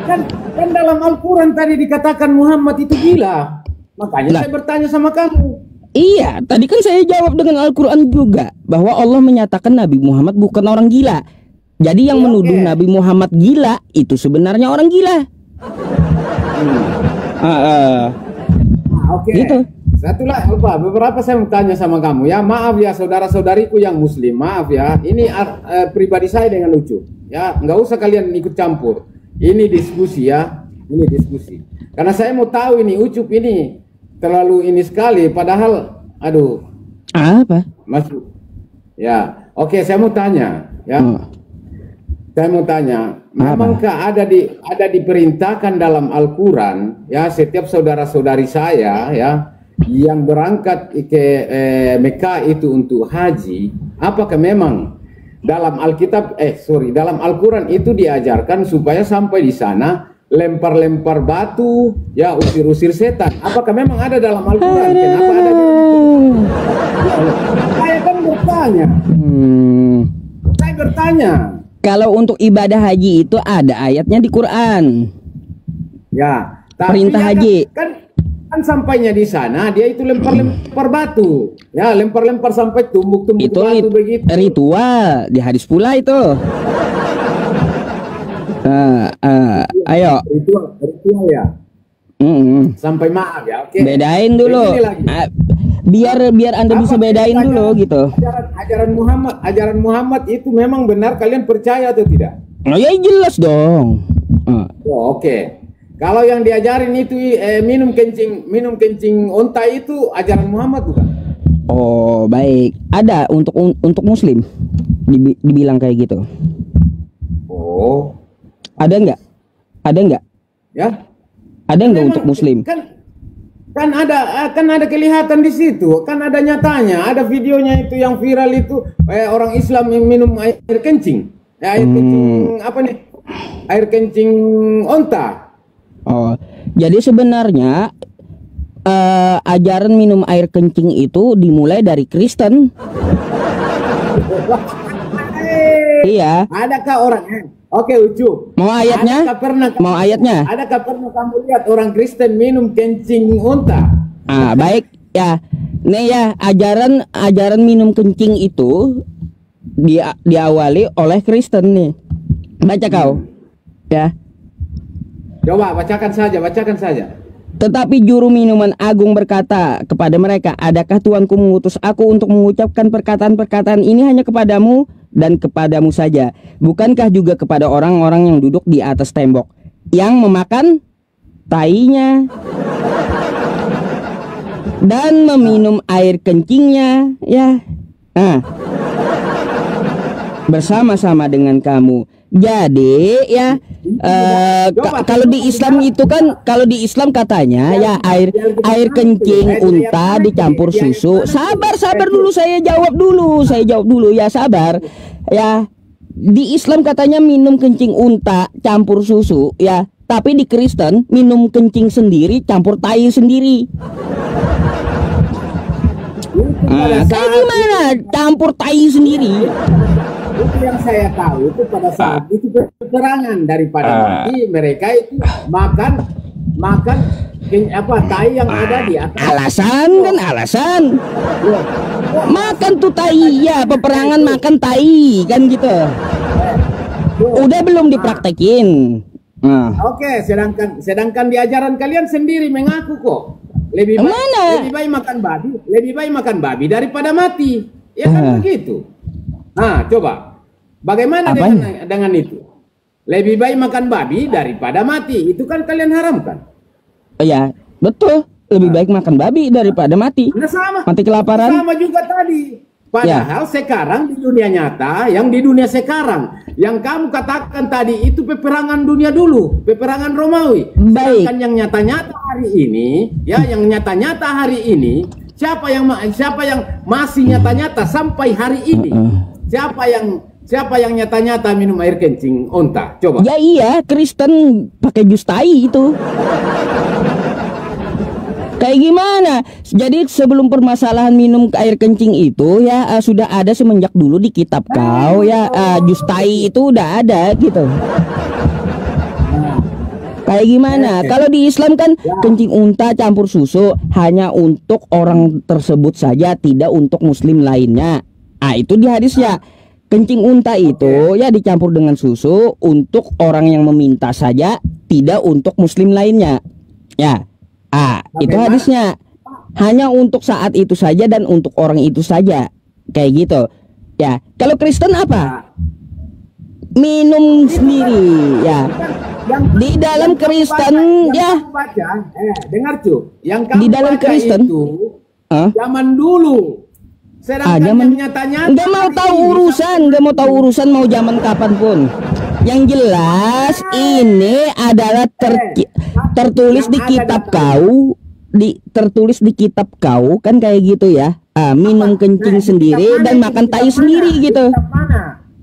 kan dalam Al-Quran tadi dikatakan Muhammad itu gila. Makanya saya bertanya sama kamu.
Iya, tadi kan saya jawab dengan Al-Quran juga bahwa Allah menyatakan Nabi Muhammad bukan orang gila. Jadi yang menuduh Nabi Muhammad gila itu sebenarnya orang gila.
Gitu. Beberapa saya mau tanya sama kamu ya. Maaf ya saudara-saudariku yang muslim, maaf ya. Ini pribadi saya dengan Ucup. Ya, nggak usah kalian ikut campur. Ini diskusi ya. Ini diskusi. Karena saya mau tahu ini Ucup ini terlalu ini sekali. Padahal, aduh.
Apa?
Masuk. Ya, oke. Saya mau tanya. Ya. Saya mau tanya, memangkah ada diperintahkan dalam Al-Quran ya setiap saudara-saudari saya ya yang berangkat ke Mekah itu untuk haji, apakah memang dalam dalam Al-Quran itu diajarkan supaya sampai di sana lempar-lempar batu ya, usir-usir setan? Apakah memang ada dalam Al-Quran? Kenapa ada? Saya kan bertanya. Saya bertanya.
Kalau untuk ibadah haji itu ada ayatnya di Quran.
Ya,
perintah haji.
Kan sampainya di sana dia itu lempar-lempar batu. Ya, lempar-lempar sampai tumbuk-tumbuk batu begitu.
Ritual di hadis pula itu. Ayo.
Ritual ya. Sampai maaf ya. Oke.
Bedain dulu. Biar Anda bisa bedain dulu gitu.
Ajaran Muhammad itu memang benar, kalian percaya atau tidak?
Oh ya jelas dong.
Oke. Kalau yang diajarin itu minum kencing unta itu ajaran Muhammad bukan?
Oh baik, ada untuk Muslim dibilang kayak gitu.
Oh,
ada nggak?
Ya.
Ada nggak untuk Muslim?
Kan ada kelihatan di situ, kan ada nyatanya, ada videonya itu yang viral itu orang Islam yang minum air kencing, air kencing apa nih? Air kencing onta.
Oh, jadi sebenarnya ajaran minum air kencing itu dimulai dari Kristen. Iya.
Adakah orang? Oke, Ucup.
Mau ayatnya? Mau ayatnya?
Adakah pernah kamu lihat orang Kristen minum kencing unta?
Baik ya. Nih ya, ajaran minum kencing itu diawali oleh Kristen nih. Baca kau. Ya.
Coba bacakan saja.
Tetapi juru minuman agung berkata kepada mereka, adakah Tuanku mengutus aku untuk mengucapkan perkataan-perkataan ini hanya kepadamu dan kepadamu saja? Bukankah juga kepada orang-orang yang duduk di atas tembok, yang memakan tainya dan meminum air kencingnya, ya, bersama-sama dengan kamu? Jadi ya, kalau di Islam itu kan, kalau di Islam katanya ya air kencing unta dicampur susu. Sabar dulu, saya jawab dulu ya, sabar ya. Di Islam katanya minum kencing unta campur susu ya, tapi di Kristen minum kencing sendiri campur tai sendiri. Kayak gimana campur tai sendiri?
Itu yang saya tahu itu pada saat itu peperangan daripada mati, mereka itu makan tai yang ada di atas.
Alasan. Makan tuh tai ya, peperangan makan tai kan gitu. Udah belum dipraktekin.
Oke, sedangkan di ajaran kalian sendiri mengaku kok lebih baik makan babi daripada mati. Ya kan begitu. Nah, coba bagaimana dengan itu? Lebih baik makan babi daripada mati. Itu kan kalian haramkan.
Ya, betul. Lebih baik makan babi daripada mati.
Nah, sama.
Mati kelaparan.
Sama juga tadi. Padahal sekarang di dunia nyata, yang di dunia sekarang, yang kamu katakan tadi itu peperangan dunia dulu, peperangan Romawi.
Baik.
Sedangkan yang nyata-nyata hari ini, yang nyata-nyata hari ini, siapa yang masih nyata-nyata sampai hari ini? Siapa yang nyata-nyata minum air kencing onta? Coba.
Ya iya, Kristen pakai jus tai itu. Kayak gimana? Jadi sebelum permasalahan minum air kencing itu ya sudah ada semenjak dulu di kitab kau ya, jus tai itu udah ada gitu. Kayak gimana? Kalau di Islam kan kencing unta campur susu hanya untuk orang tersebut saja, tidak untuk muslim lainnya. Itu di hadisnya. Kencing unta itu ya dicampur dengan susu untuk orang yang meminta saja, tidak untuk muslim lainnya. Ya. Itu hadisnya. Hanya untuk saat itu saja dan untuk orang itu saja. Kayak gitu. Ya, kalau Kristen apa? Minum sendiri, ya. Di dalam Kristen ya.
Dengar tuh, yang kamu
di dalam Kristen
itu zaman dulu.
Zaman nggak mau tahu urusan mau zaman kapanpun. Yang jelas ini adalah tertulis di kitab kau, tertulis di kitab kau kan kayak gitu ya. Minum kencing sendiri dan makan tai sendiri gitu.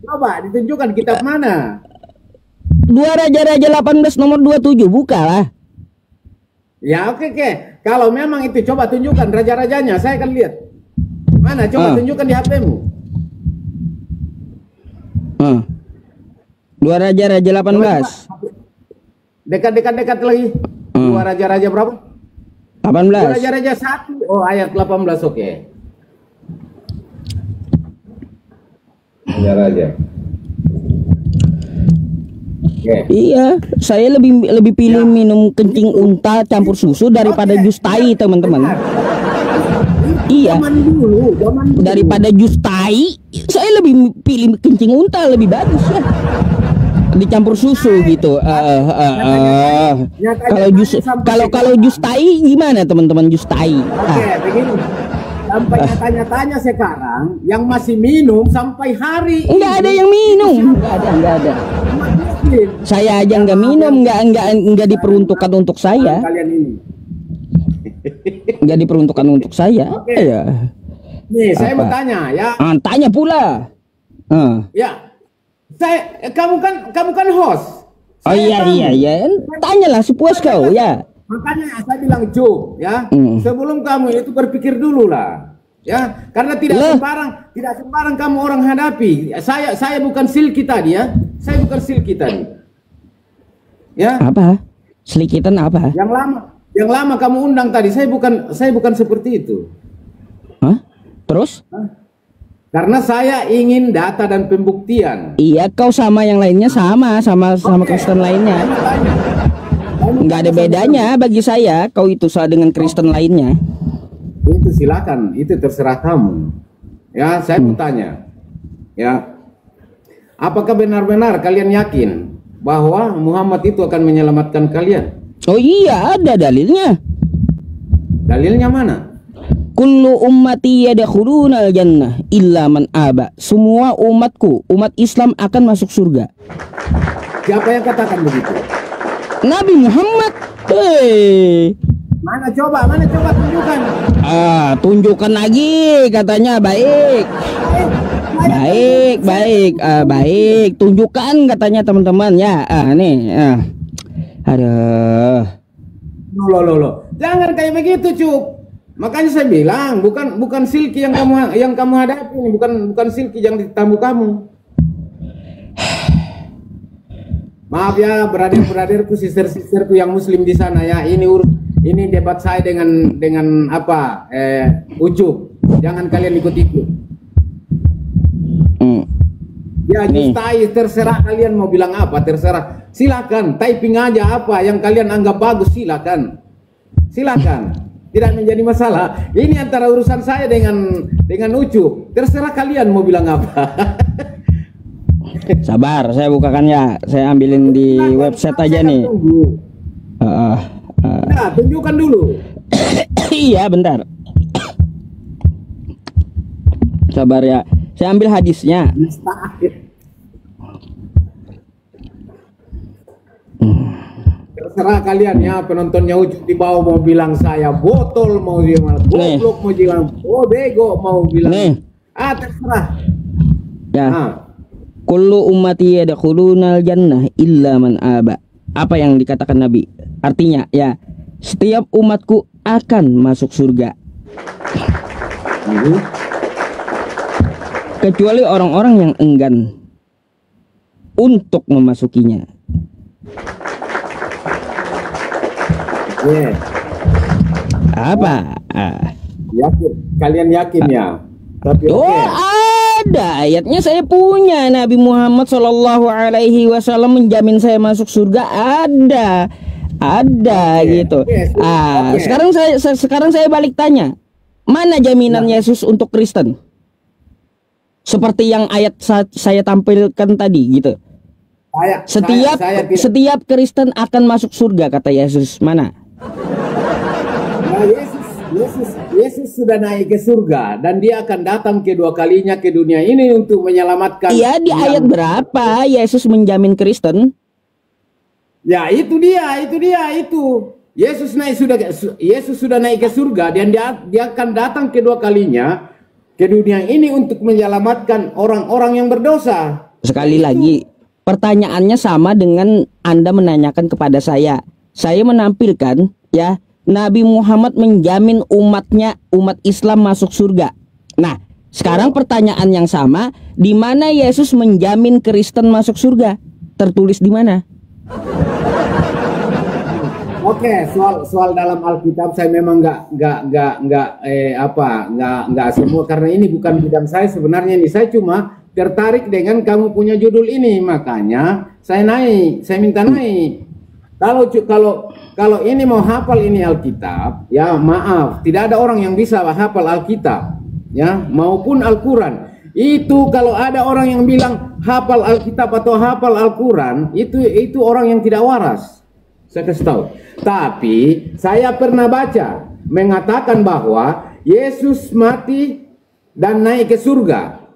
Coba ditunjukkan kitab mana?
2 Raja-Raja 18 nomor 27 buka lah.
Ya oke. Kalau memang itu coba tunjukkan raja-rajanya, saya akan lihat. Mana? Coba tunjukkan di HP-mu.
2 Raja-Raja 18.
Dekat lagi. 2 Raja-Raja berapa?
18.
2 Raja-Raja 1. Oh, ayat 18, oke. Raja-Raja.
Iya, saya lebih pilih minum kencing unta campur susu daripada jus tai, teman-teman. Iya.
Zaman dulu.
Daripada jus tai, saya lebih pilih kencing unta, lebih bagus ya. Dicampur susu gitu. Kalau jus tai gimana, teman-teman, jus tai?
Begini. Sampai nyata-nyatanya sekarang yang masih minum sampai hari
nggak ada yang minum. Nggak ada. Saya aja nggak minum, nggak diperuntukkan untuk saya.
Kalian ini.
Nggak diperuntukkan untuk saya. Ya.
Nih, saya mau tanya ya.
Tanya pula.
Ya. Kamu kan host.
Iya. Tanyalah sepuas kau ya.
Makanya saya bilang ya. Sebelum kamu itu berpikir dulu lah. Ya, karena tidak sembarang kamu orang hadapi. Saya bukan silky tadi ya. Saya bukan silky tadi. Ya. Apa?
Selikitan apa?
Yang lama kamu undang tadi, saya bukan seperti itu.
Hah? Terus?
Karena saya ingin data dan pembuktian.
Iya, kau sama yang lainnya sama Kristen lainnya. Nggak ada bedanya bagi saya. Kau itu sama dengan Kristen lainnya.
Itu silakan, itu terserah kamu. Ya, saya mau tanya. Ya, apakah benar-benar kalian yakin bahwa Muhammad itu akan menyelamatkan kalian?
Oh iya, ada dalilnya.
Dalilnya mana?
Kullu ummati yadkhulunal jannah illa man aba. Semua umatku, umat Islam akan masuk surga.
Siapa yang katakan begitu?
Nabi Muhammad.
Mana coba tunjukkan.
Tunjukkan lagi katanya baik. Baik. Tunjukkan katanya teman-teman ya. Nih. Aduh.
Loh. Jangan kayak begitu, Cuk. Makanya saya bilang bukan silky yang kamu hadapi ini, bukan silky yang di tamu kamu. Maaf ya, brother-brotherku, sister-sisterku yang muslim di sana ya. Ini debat saya dengan apa? Ucup. Jangan kalian ikut-ikut. Ya, justai, terserah kalian mau bilang apa, terserah. Silakan, typing aja apa yang kalian anggap bagus, silakan. Silakan. Tidak menjadi masalah. Ini antara urusan saya dengan Ucup. Terserah kalian mau bilang apa.
Sabar, saya bukakan ya. Saya ambilin di website aja nih.
Nah, tunjukkan dulu.
Iya, bentar. Sabar ya. Saya ambil hadisnya.
Terserah kalian ya, penontonnya Ucup di bawah mau bilang saya botol, mau bilang goblok, mau bilang bego, mau bilang
nih.
Terserah.
Ya. Kullu ummati yadkhulunal jannah illa man aba. Apa yang dikatakan Nabi? Artinya ya, setiap umatku akan masuk surga. Kecuali orang-orang yang enggan untuk memasukinya. Apa?
Yakin? Kalian yakin ya? Tapi
ada ayatnya, saya punya. Nabi Muhammad Shallallahu Alaihi Wasallam menjamin saya masuk surga. Ada gitu. Sekarang saya balik tanya, mana jaminan Yesus untuk Kristen? Seperti yang ayat saya tampilkan tadi gitu. Setiap Kristen akan masuk surga kata Yesus. Mana?
Nah, Yesus sudah naik ke surga dan dia akan datang kedua kalinya ke dunia ini untuk menyelamatkan.
Iya, di ayat berapa Yesus menjamin Kristen?
Ya, itu dia. Yesus sudah naik ke surga dan dia akan datang kedua kalinya ke dunia ini untuk menyelamatkan orang-orang yang berdosa.
Sekali lagi, pertanyaannya sama dengan Anda menanyakan kepada saya. Saya menampilkan ya, Nabi Muhammad menjamin umat Islam masuk surga. Nah, sekarang pertanyaan yang sama, di mana Yesus menjamin Kristen masuk surga? Tertulis di mana?
Oke, soal dalam Alkitab saya memang nggak semua, karena ini bukan bidang saya sebenarnya. Ini saya cuma tertarik dengan kamu punya judul ini, makanya saya minta naik. Kalau ini mau hafal ini Alkitab, ya maaf, tidak ada orang yang bisa hafal Alkitab, ya maupun Al-Quran. Itu kalau ada orang yang bilang hafal Alkitab atau hafal Al-Quran, itu orang yang tidak waras. Saya kasih tahu. Tapi saya pernah baca mengatakan bahwa Yesus mati dan naik ke surga.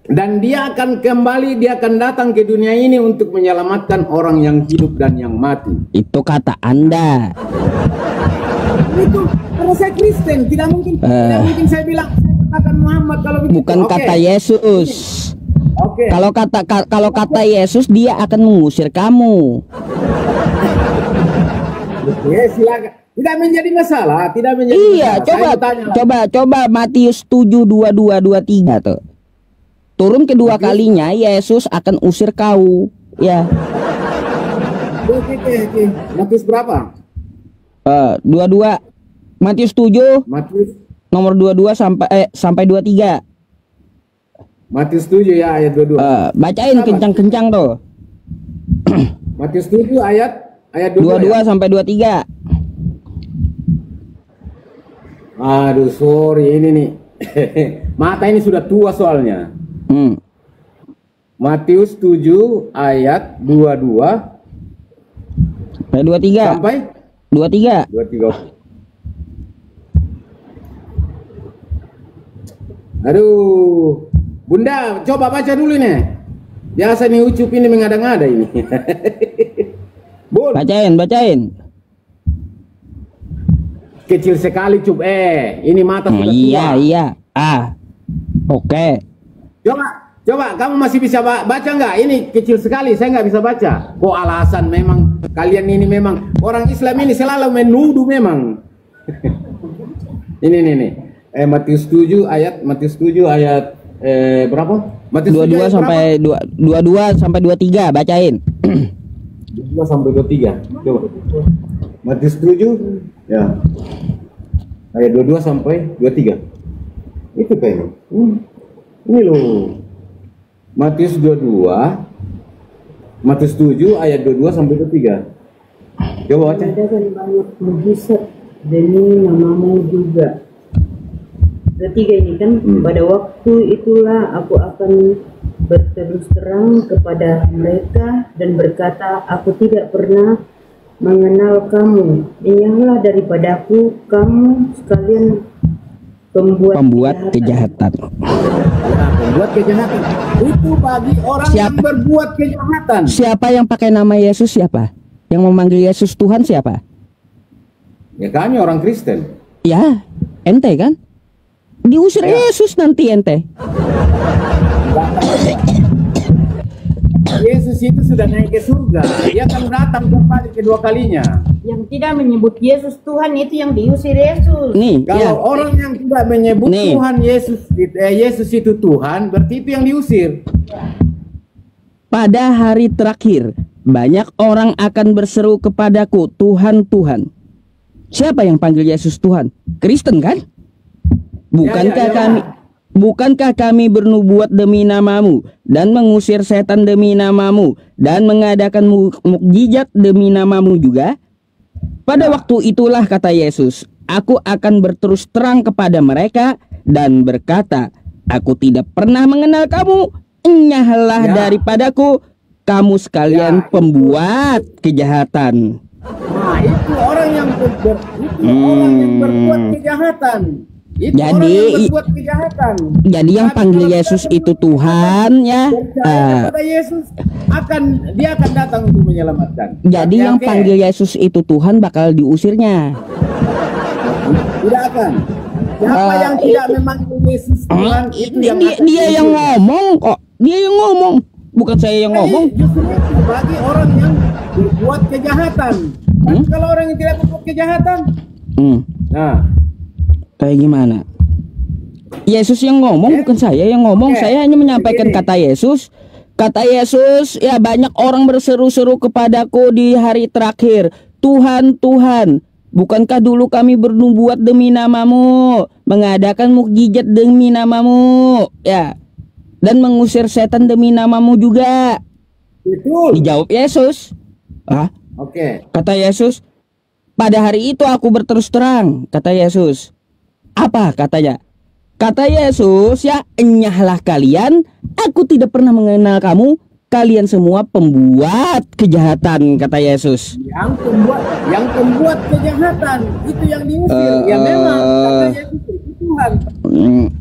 Dan dia akan kembali, dia akan datang ke dunia ini untuk menyelamatkan orang yang hidup dan yang mati. Itu
kata Anda.
Itu karena saya Kristen, tidak mungkin saya bilang saya katakan Muhammad kalau begitu.
Bukan kata Yesus. Kalau kata Yesus, dia akan mengusir kamu.
Ya, silakan. Tidak menjadi masalah,
Iya, masalah. Coba Matius 7:22-23 tuh. Turun kedua kalinya Yesus akan usir kau, ya.
Oke. Matius berapa?
22. Matius 7. Nomor 22 sampai 23.
Matius 7 ya ayat 22.
Bacain kencang-kencang tuh.
Matius 7 ayat
22 sampai 23.
Aduh, sorry ini nih. Mata ini sudah tua soalnya. Matius 7 ayat 22 sampai 23. Aduh, Bunda, coba baca dulu nih. Biasa nih Ucup ini mengada-ngada ini.
Bacain.
Kecil sekali Cup. Ini mata sudah tua.
Iya. Oke.
Coba kamu masih bisa baca nggak? Ini kecil sekali, saya nggak bisa baca. Kok alasan memang kalian ini memang orang Islam ini selalu menuduh memang. Ini. Matius 7 ayat berapa? Matius
22 sampai 22 sampai 23 bacain.
22 sampai 23. Coba. Matius 7 ya. Ayat 22 sampai 23. Itu kayaknya. Ini loh. Matius 22 Matius 7 ayat 22 sampai 23. Coba baca.
Mengadakan banyak mujizat demi namamu juga. Ketiga ini kan, pada waktu itulah aku akan berterus terang kepada mereka dan berkata, aku tidak pernah mengenal kamu. Enyahlah daripadaku, kamu sekalian pembuat kejahatan.
Nah, pembuat kejahatan. Itu bagi orang yang berbuat kejahatan.
Siapa yang pakai nama Yesus siapa? Yang memanggil Yesus Tuhan siapa?
Ya kami orang Kristen.
Ya, ente kan? Diusir Yesus nanti ente.
Yesus itu sudah naik ke surga. Dia akan datang kembali kedua kalinya.
Yang tidak menyebut Yesus Tuhan itu yang diusir Yesus.
Nih,
kalau orang yang tidak menyebut Tuhan Yesus itu Tuhan, berarti itu yang diusir.
Pada hari terakhir, banyak orang akan berseru kepadaku, Tuhan, Tuhan. Siapa yang panggil Yesus Tuhan? Kristen kan? Bukankah kami bernubuat demi namamu dan mengusir setan demi namamu dan mengadakan mukjizat demi namamu juga? Pada waktu itulah kata Yesus, aku akan berterus terang kepada mereka dan berkata, aku tidak pernah mengenal kamu. Enyahlah daripadaku, kamu sekalian pembuat kejahatan.
Nah, itu orang yang berbuat kejahatan. Itu
jadi yang panggil Yesus itu Tuhan ya.
Pada Yesus dia akan datang untuk menyelamatkan.
Jadi yang panggil Yesus itu Tuhan bakal diusirnya.
Tidak akan. Siapa yang tidak memanggil Yesus Tuhan itu yang
dia yang ngomong kok. Dia yang ngomong, bukan saya yang ngomong.
Justru itu bagi orang yang berbuat kejahatan. Tapi kalau orang yang tidak berbuat kejahatan, nah.
Kayak gimana? Yesus yang ngomong, bukan saya yang ngomong. Saya hanya menyampaikan kata Yesus. Kata Yesus, ya banyak orang berseru-seru kepadaku di hari terakhir. Tuhan, Tuhan, bukankah dulu kami bernubuat demi namamu, mengadakan mukjizat demi namamu, ya, dan mengusir setan demi namamu juga?
Betul.
Dijawab Yesus. Kata Yesus, pada hari itu aku berterus terang. Kata Yesus. Apa katanya? Kata Yesus, ya, enyahlah kalian, aku tidak pernah mengenal kamu, kalian semua pembuat kejahatan, kata Yesus.
Yang pembuat kejahatan itu yang diusir. Ya memang kata Yesus itu Tuhan.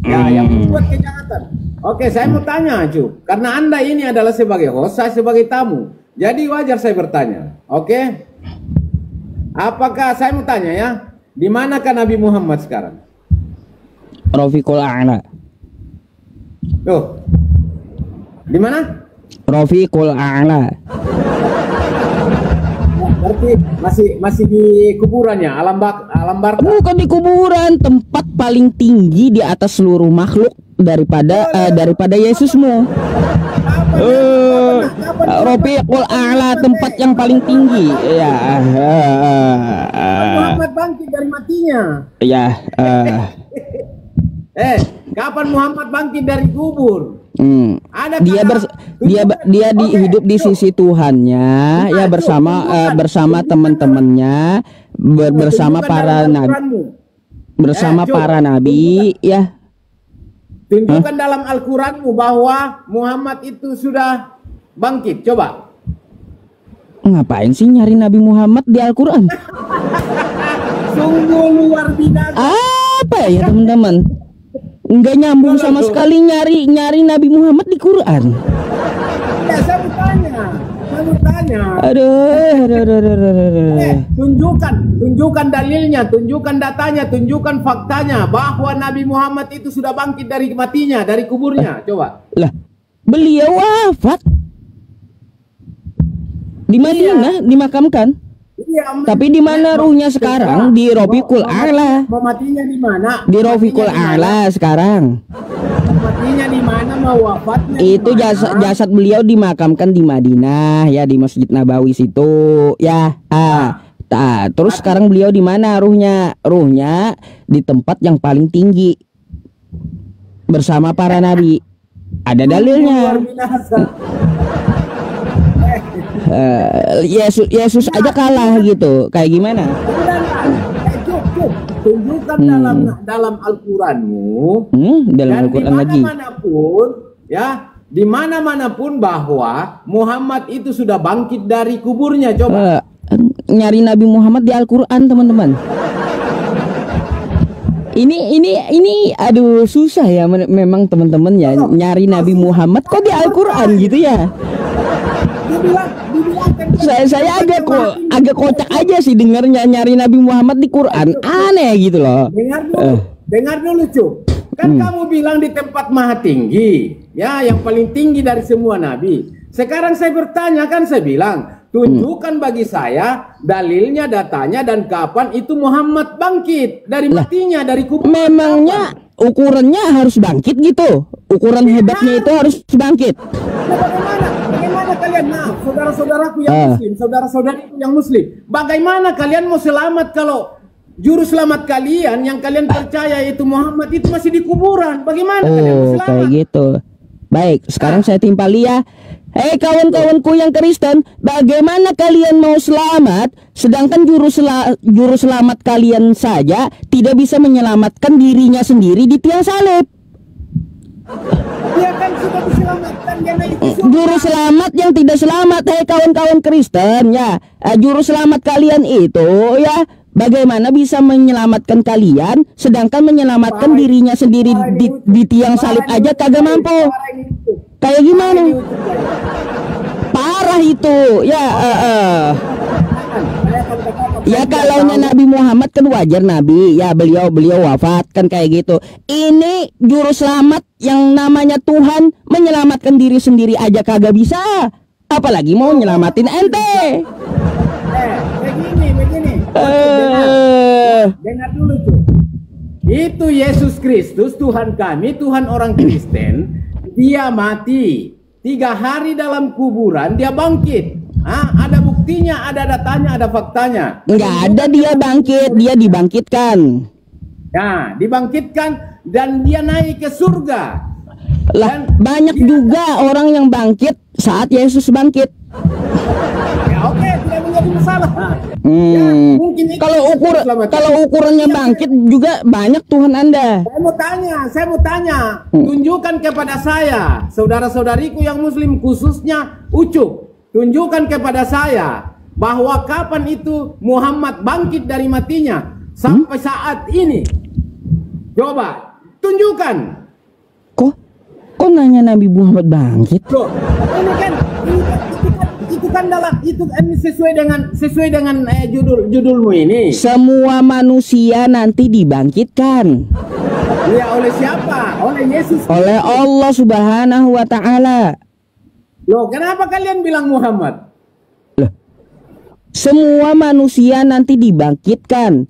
Ya, yang pembuat kejahatan. Oke, saya mau tanya, Cu, karena Anda ini adalah sebagai host, saya sebagai tamu. Jadi wajar saya bertanya. Oke? Apakah saya mau tanya ya, di manakah Nabi Muhammad sekarang?
Rafiqul A'la.
Tuh. Di mana?
Rafiqul A'la.
Berarti masih di kuburannya, alam barza.
Bukan di kuburan, tempat paling tinggi di atas seluruh makhluk daripada Yesusmu. Rafiqul A'la, tempat yang paling tinggi. Ya.
Muhammad bangkit dari matinya.
Ya.
Kapan Muhammad bangkit dari kubur?
Dia hidup di sisi Tuhannya, ya, bersama teman-temannya, bersama para nabi, para nabi, ya.
Tunjukkan dalam Al-Quranmu bahwa Muhammad itu sudah bangkit. Coba.
Ngapain sih nyari Nabi Muhammad di Al-Quran?
Sungguh luar biasa.
Apa ya teman-teman? Nggak nyambung sama sekali nyari Nabi Muhammad di Quran.
Ya, saya mau tanya.
Aduh.
Tunjukkan dalilnya, tunjukkan datanya, tunjukkan faktanya bahwa Nabi Muhammad itu sudah bangkit dari matinya, dari kuburnya. Coba.
Lah, beliau wafat di Madinah, dimakamkan. Tapi di mana ruhnya sekarang? Di Rafiqul A'la.
Matinya di mana?
Di Rafiqul A'la sekarang.
matinya di mana, mau wafatnya
Itu jasad beliau dimakamkan di Madinah ya, di Masjid Nabawi situ ya. Terus sekarang beliau di mana ruhnya? Ruhnya di tempat yang paling tinggi bersama para nabi. Ada dalilnya. Yesus aja kalah gitu. Kayak gimana?
Tunjukkan dalam Al-Quranmu,
dalam Al-Quran lagi.
Dimanapun, ya, dimana-manapun bahwa Muhammad itu sudah bangkit dari kuburnya. Coba
nyari Nabi Muhammad di Al-Quran, teman-teman. Ini aduh susah ya memang teman-teman ya, nyari Nabi Muhammad kok di Al-Quran gitu ya. Saya agak kocak aja sih dengarnya, nyari Nabi Muhammad di Quran, aneh gitu loh.
Dengar dulu Cuk. Kan kamu bilang di tempat maha tinggi, ya, yang paling tinggi dari semua nabi. Sekarang saya bertanya, kan saya bilang, tunjukkan bagi saya dalilnya, datanya, dan kapan itu Muhammad bangkit dari matinya, dari kubur.
Memangnya ukurannya harus bangkit gitu? Ukuran hebatnya itu harus bangkit.
Bagaimana kalian, saudara-saudaraku yang muslim, saudara-saudariku yang muslim, bagaimana kalian mau selamat kalau juru selamat kalian yang kalian percaya itu Muhammad itu masih di kuburan? Bagaimana kalian mau selamat?
Kayak gitu. Baik, sekarang saya timpali ya. Hei kawan-kawanku yang Kristen, bagaimana kalian mau selamat sedangkan juru selamat kalian saja tidak bisa menyelamatkan dirinya sendiri di tiang salib?
Dia kan sudah diselamatkan, dia naik ke surga.
Juru selamat yang tidak selamat, hei kawan-kawan Kristen ya, juru selamat kalian itu ya, bagaimana bisa menyelamatkan kalian sedangkan menyelamatkan dirinya sendiri di tiang salib aja kagak mampu? Kayak gimana? Parah itu ya. Ya kalaunya Nabi Muhammad kan wajar Nabi ya, beliau wafat kan kayak gitu. Ini juru selamat yang namanya Tuhan menyelamatkan diri sendiri aja kagak bisa, apalagi mau nyelamatin ente.
Begini. Dengar dulu tuh. Itu Yesus Kristus, Tuhan kami, Tuhan orang Kristen. Dia mati 3 hari dalam kuburan, dia bangkit. Ada buktinya, ada datanya, ada faktanya.
Enggak ada dia bangkit, dia dibangkitkan.
Nah, dibangkitkan dan dia naik ke surga.
Lah, banyak juga orang yang bangkit saat Yesus bangkit.
Ya oke, tidak menjadi masalah. Ya, mungkin
kalau ukurannya bangkit juga banyak Tuhan Anda.
Saya mau tanya, tunjukkan kepada saya, saudara-saudariku yang muslim khususnya Ucup, tunjukkan kepada saya bahwa kapan itu Muhammad bangkit dari matinya sampai saat ini. Coba tunjukkan.
Kok nanya Nabi Muhammad bangkit?
Loh, itu kan dalam itu sesuai dengan judulmu ini.
Semua manusia nanti dibangkitkan.
Ya, oleh siapa? Oleh Yesus.
Oleh Allah Subhanahu wa taala.
Loh, kenapa kalian bilang Muhammad?
Loh. Semua manusia nanti dibangkitkan.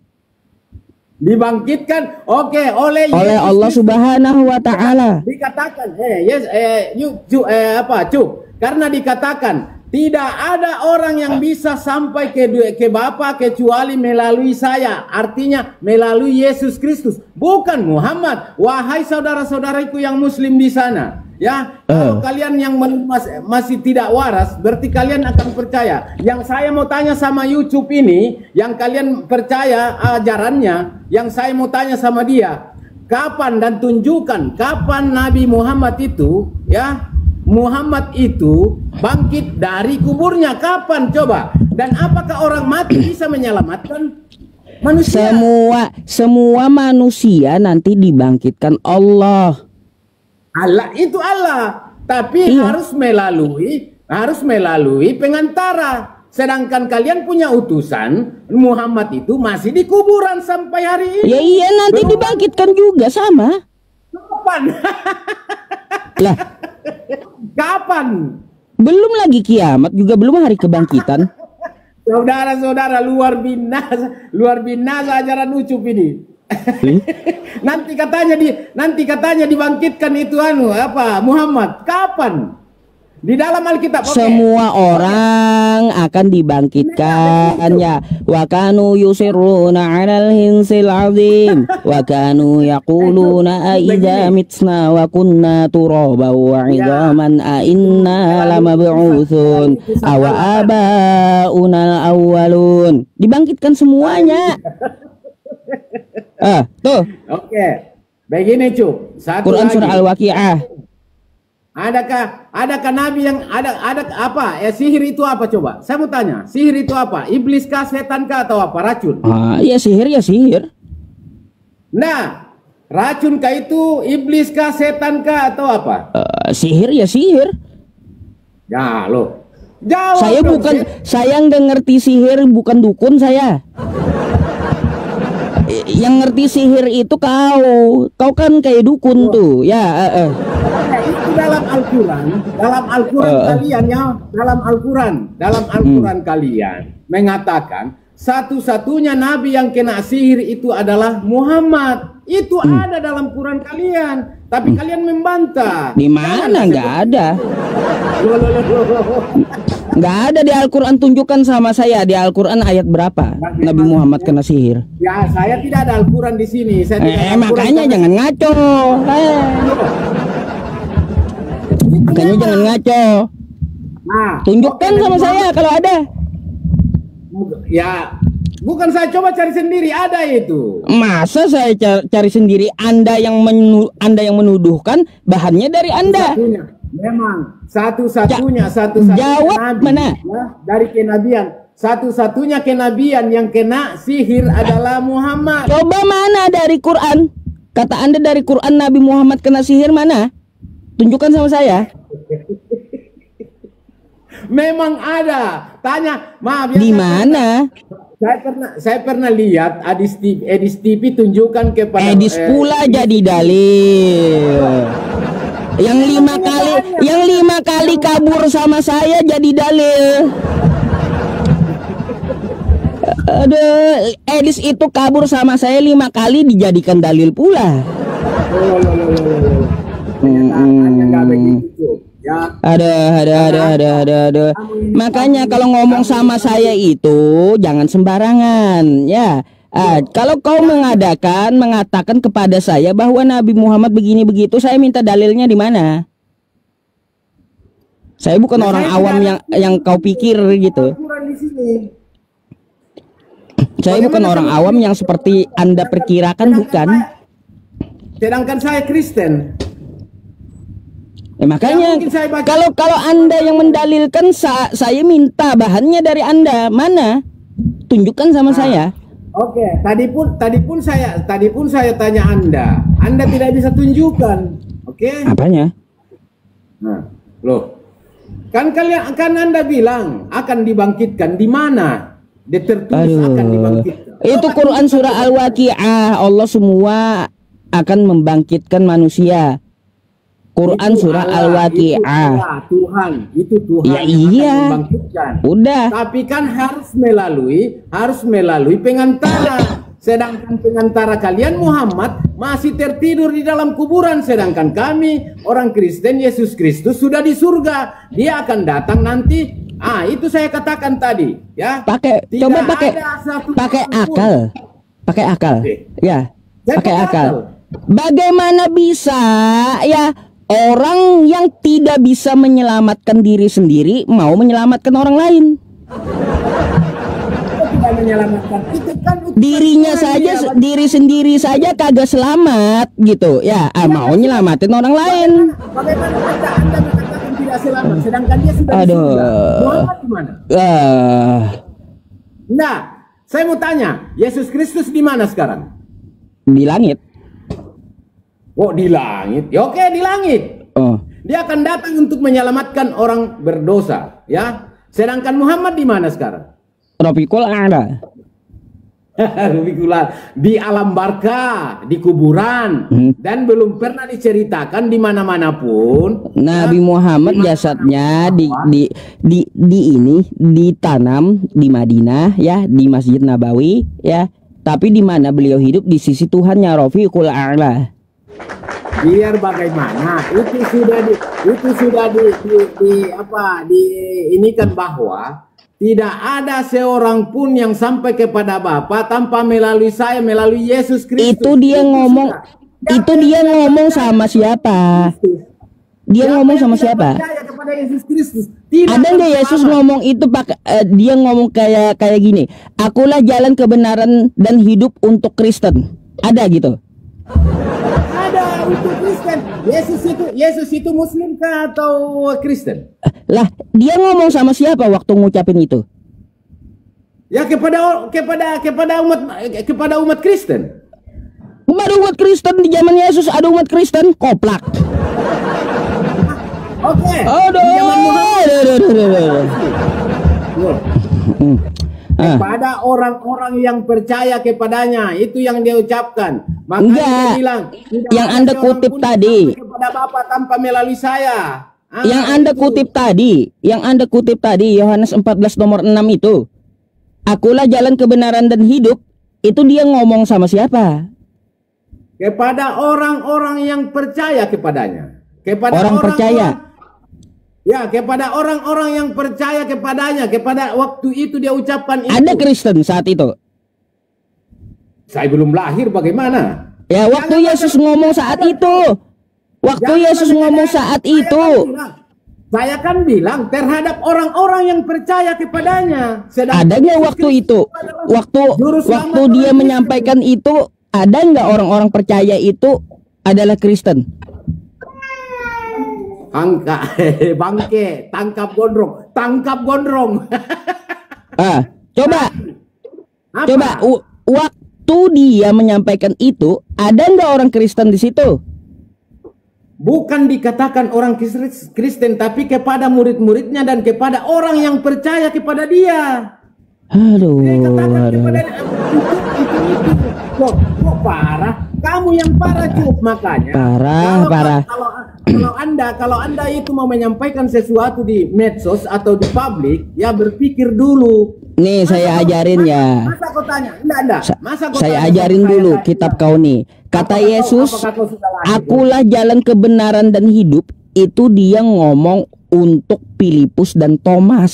Dibangkitkan, oke, oleh
Allah Subhanahu wa taala.
Dikatakan, karena dikatakan tidak ada orang yang bisa sampai ke Bapa kecuali melalui saya. Artinya melalui Yesus Kristus, bukan Muhammad. Wahai saudara-saudariku yang muslim di sana, ya, kalau kalian yang masih tidak waras, berarti kalian akan percaya. Yang saya mau tanya sama YouTube ini, yang kalian percaya ajarannya, yang saya mau tanya sama dia, kapan dan tunjukkan kapan Nabi Muhammad itu, ya, Muhammad itu bangkit dari kuburnya, kapan coba? Dan apakah orang mati bisa menyelamatkan manusia?
Semua manusia nanti dibangkitkan Allah.
Allah itu Allah, tapi harus melalui pengantara. Sedangkan kalian punya utusan Muhammad itu masih di kuburan sampai hari ini.
Ya iya, nanti dibangkitkan juga sama.
Kapan?
Lah,
kapan?
Belum lagi kiamat, juga belum hari kebangkitan.
Saudara-saudara, luar binasa ajaran Ucup ini. nanti katanya dibangkitkan itu Muhammad. Kapan? Di dalam Alkitab.
Semua orang akan dibangkitkan ya. Wa kanu yusirruna 'alal hinsil 'azim wa kanu yaquluna a idza mitna wa kunna turaban wa 'idhaman a inna lamab'utsun aw abauna awwalun. Dibangkitkan semuanya. Tuh.
Oke. Begini, Cuk.
Quran surah Al-Waqiah.
Adakah nabi yang ada apa? Sihir itu apa coba? Saya mau tanya, sihir itu apa? Iblis kah, setan kah, atau apa? Racun?
Ya sihir ya sihir.
Nah, racun kah itu, iblis kah, setan kah, atau apa?
Sihir ya sihir.
Ya loh. Jawab
saya
dong,
bukan, saya nggak ngerti sihir, bukan dukun saya. Yang ngerti sihir itu kau kan kayak dukun tuh, ya.
Itu dalam Al-Quran kalian ya, dalam Al-Quran kalian mengatakan satu-satunya nabi yang kena sihir itu adalah Muhammad. Itu ada dalam Quran kalian, tapi kalian membantah.
Di mana? Nggak ada. Nggak ada di Al-Quran. Tunjukkan sama saya di Al-Quran ayat berapa Nabi Muhammad kena sihir.
Ya, saya tidak ada Al-Quran di sini.
Makanya jangan ngaco. Makanya jangan ngaco.
Nah,
tunjukkan sama saya kalau ada.
Ya, bukan saya coba cari sendiri, ada itu.
Masa saya cari sendiri? Anda yang menuduhkan bahannya dari Anda.
Memang satu-satunya
jawab
nabi,
mana?
Ya, dari kenabian. Satu-satunya kenabian yang kena sihir adalah Muhammad.
Coba mana dari Quran? Kata Anda dari Quran Nabi Muhammad kena sihir mana? Tunjukkan sama saya.
Memang ada. Tanya, maaf ya.
Di mana?
Saya pernah lihat Edis TV tunjukkan kepada
Edis pula jadi dalil. Yang 5 kali kabur sama saya jadi dalil. Aduh, Edis itu kabur sama saya 5 kali dijadikan dalil pula. Ada. Makanya kalau ngomong sama saya itu jangan sembarangan ya. Kalau kau mengatakan kepada saya bahwa Nabi Muhammad begini begitu, saya minta dalilnya di mana? Saya bukan orang awam yang kau pikir gitu. Saya bukan orang awam yang seperti Anda perkirakan, bukan.
Sedangkan saya Kristen.
Makanya kalau Anda yang mendalilkan, saya minta bahannya dari Anda. Mana? Tunjukkan sama saya.
Oke, tadi pun saya tanya Anda tidak bisa tunjukkan. Oke?
Apanya?
Nah, loh. Kan Anda bilang akan dibangkitkan di mana? Tertulis akan dibangkitkan.
Itu Quran surah Al-Waqiah. Allah semua akan membangkitkan manusia. Quran surah Al-Waqiah. Itu Tuhan
yang
iya.
akan membangkitkan.
Udah.
Tapi kan harus melalui pengantara. Sedangkan pengantara kalian Muhammad masih tertidur di dalam kuburan. Sedangkan kami orang Kristen, Yesus Kristus sudah di surga. Dia akan datang nanti. Itu saya katakan tadi, ya. Pakai
akal. Ya, pakai akal. Bagaimana bisa ya orang yang tidak bisa menyelamatkan diri sendiri mau menyelamatkan orang lain? Dirinya saja, diri sendiri saja kagak selamat gitu ya. Mau nyelamatin orang lain.
Bagaimana Anda mengatakan tidak selamat sedangkan dia sudah di surga? Muhammad di mana? Nah, saya mau tanya, Yesus Kristus di mana sekarang?
Di langit.
Oh, di langit. Ya, oke, di langit. Dia akan datang untuk menyelamatkan orang berdosa, ya. Sedangkan Muhammad di mana sekarang?
Rafiqul A'la.
Di alam barka, di kuburan, dan belum pernah diceritakan di mana-mana pun.
Nabi Muhammad jasadnya ditanam di Madinah ya, di Masjid Nabawi ya. tapi di mana beliau hidup di sisi Tuhannya Rafiqul A'la.
Biar bagaimana itu sudah diinikan bahwa tidak ada seorang pun yang sampai kepada Bapa tanpa melalui saya, melalui Yesus Kristus.
Itu dia ngomong, itu dia ngomong sama siapa? Dia ngomong sama siapa? Ada nggak Yesus ngomong itu dia ngomong kayak gini, akulah jalan kebenaran dan hidup untuk Kristen. Ada gitu?
Ada untuk Kristen. Yesus itu Muslim kah atau Kristen?
Lah, dia ngomong sama siapa waktu ngucapin itu?
Ya kepada umat Kristen.
Kepada umat Kristen di zaman Yesus ada umat Kristen koplak.
Oke. Kepada orang-orang yang percaya kepadanya, itu yang dia ucapkan. Makanya dia bilang,
yang Anda kutip tadi
kepada Bapa tanpa melalui saya.
Yang Anda kutip tadi, Yohanes 14 nomor 6 itu. Akulah jalan kebenaran dan hidup. Itu dia ngomong sama siapa?
Kepada orang-orang yang percaya kepadanya. Kepada
orang percaya.
Ya, kepada orang-orang yang percaya kepadanya. Kepada waktu itu dia ucapkan itu.
Ada Kristen saat itu?
Saya belum lahir, bagaimana?
Ya, waktu Yesus ngomong saat itu. Waktu Yesus ngomong saat itu.
Saya kan bilang terhadap orang-orang yang percaya kepadanya.
Ada nggak waktu itu? Waktu dia menyampaikan itu, ada nggak orang-orang percaya itu adalah Kristen?
Bangke, tangkap gondrong.
Coba. Waktu dia menyampaikan itu, ada nggak orang Kristen di situ?
Bukan dikatakan orang Kristen, tapi kepada murid-muridnya dan kepada orang yang percaya kepada dia.
Aduh.
Kok parah? Kamu yang parah, Cuk, makanya.
Parah.
Kalau anda itu mau menyampaikan sesuatu di medsos atau di publik, ya berpikir dulu.
Nih, saya ajarin ya.
Masa kau tanya? Enggak.
Saya ajarin dulu kitab kau nih. Kata Yesus, akulah jalan kebenaran dan hidup. Itu dia ngomong untuk Filipus dan Thomas.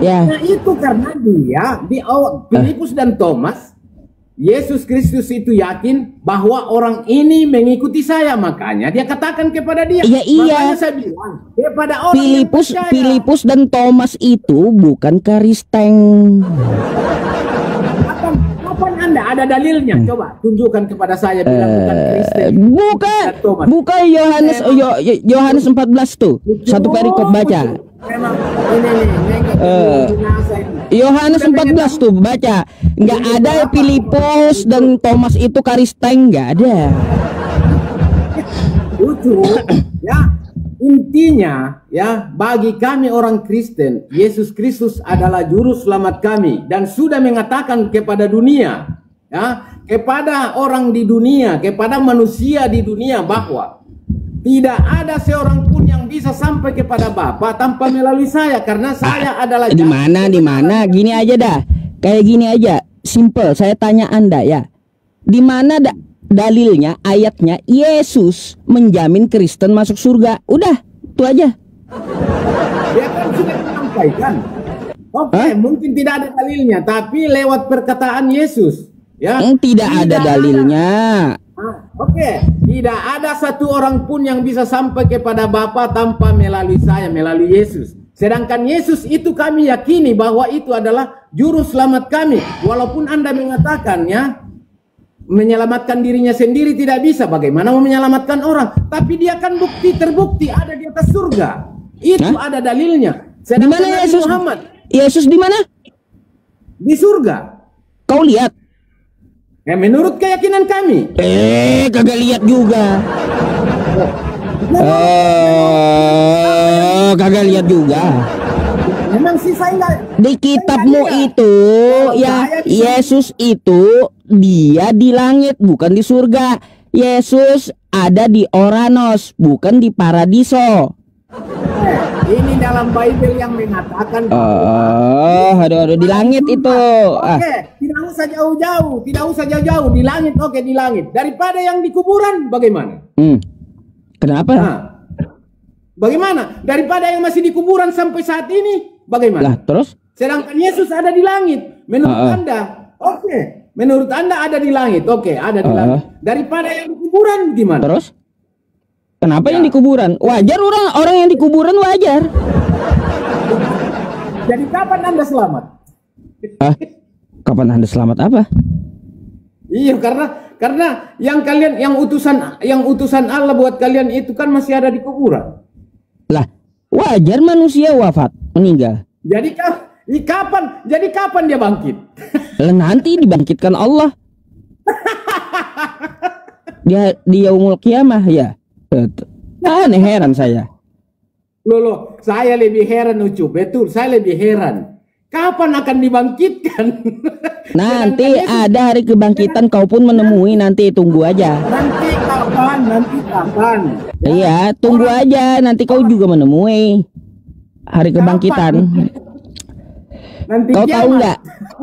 Ya.
Nah, itu karena dia di awal Filipus dan Thomas, Yesus Kristus itu yakin bahwa orang ini mengikuti saya, makanya dia katakan kepada dia.
Iya.
Makanya saya bilang kepada orang
Filipus dan Thomas itu bukan Kristen.
Kapan Anda ada dalilnya? Coba tunjukkan kepada saya bilang bukan Kristen.
Bukan Yohanes 14 tuh. Satu perikop baca.
Memang
Yohanes 14 tuh baca. Nggak ada Filipus dan Thomas itu Kristen, nggak ada.
Lucu ya. Intinya ya, bagi kami orang Kristen, Yesus Kristus adalah juru selamat kami dan sudah mengatakan kepada dunia, ya, kepada orang di dunia, kepada manusia di dunia bahwa tidak ada seorang pun yang bisa sampai kepada Bapa tanpa melalui saya, karena saya adalah
di mana gini aja dah. Kayak gini aja, simple. Saya tanya Anda ya. Di mana dalilnya, ayatnya Yesus menjamin Kristen masuk surga? Udah, itu aja.
Dia kan sudah menyampaikan. Oke, mungkin tidak ada dalilnya, tapi lewat perkataan Yesus, ya.
Tidak ada dalilnya.
Oke, tidak ada satu orang pun yang bisa sampai kepada Bapa tanpa melalui saya, melalui Yesus. Sedangkan Yesus itu kami yakini bahwa itu adalah juru selamat kami. Walaupun Anda mengatakannya menyelamatkan dirinya sendiri tidak bisa, bagaimana mau menyelamatkan orang? Tapi dia kan terbukti ada di atas surga. Itu ada dalilnya.
Di mana Yesus?
Muhammad.
Yesus di mana?
Di surga.
Kau lihat?
Menurut keyakinan kami.
Kagak lihat juga. Kagak lihat juga.
Memang sih saya enggak.
Di kitabmu itu ya, Yesus itu dia di langit bukan di surga. Yesus ada di Oranos bukan di Paradiso.
Ini dalam Bible yang mengatakan
aduh di langit itu.
Oke, usah jauh-jauh, tidak usah jauh-jauh di langit, oke di langit. Daripada yang di kuburan, bagaimana?
Kenapa?
Nah, bagaimana? Daripada yang masih di kuburan sampai saat ini, bagaimana?
Lah, terus?
Sedangkan Yesus ada di langit. Menurut Anda, oke. Menurut Anda ada di langit, oke, ada di langit. Daripada yang di kuburan, gimana?
Terus? Kenapa yang di kuburan? Wajar orang yang di kuburan wajar.
Jadi kapan Anda selamat?
Kapan Anda selamat apa?
Iya, karena yang utusan Allah buat kalian itu kan masih ada di kuburan.
Lah, wajar manusia wafat, meninggal.
Jadi kapan dia bangkit?
Lah, nanti dibangkitkan Allah. Di yaumul kiamah ya. Aneh, heran saya.
Loh, saya lebih heran Ucup. Betul, saya lebih heran. Kapan akan dibangkitkan?
Nanti ada hari kebangkitan, kau pun menemui, nanti tunggu aja.
Nanti kapan?
Iya, tunggu aja, nanti kau juga menemui hari kebangkitan.
Nanti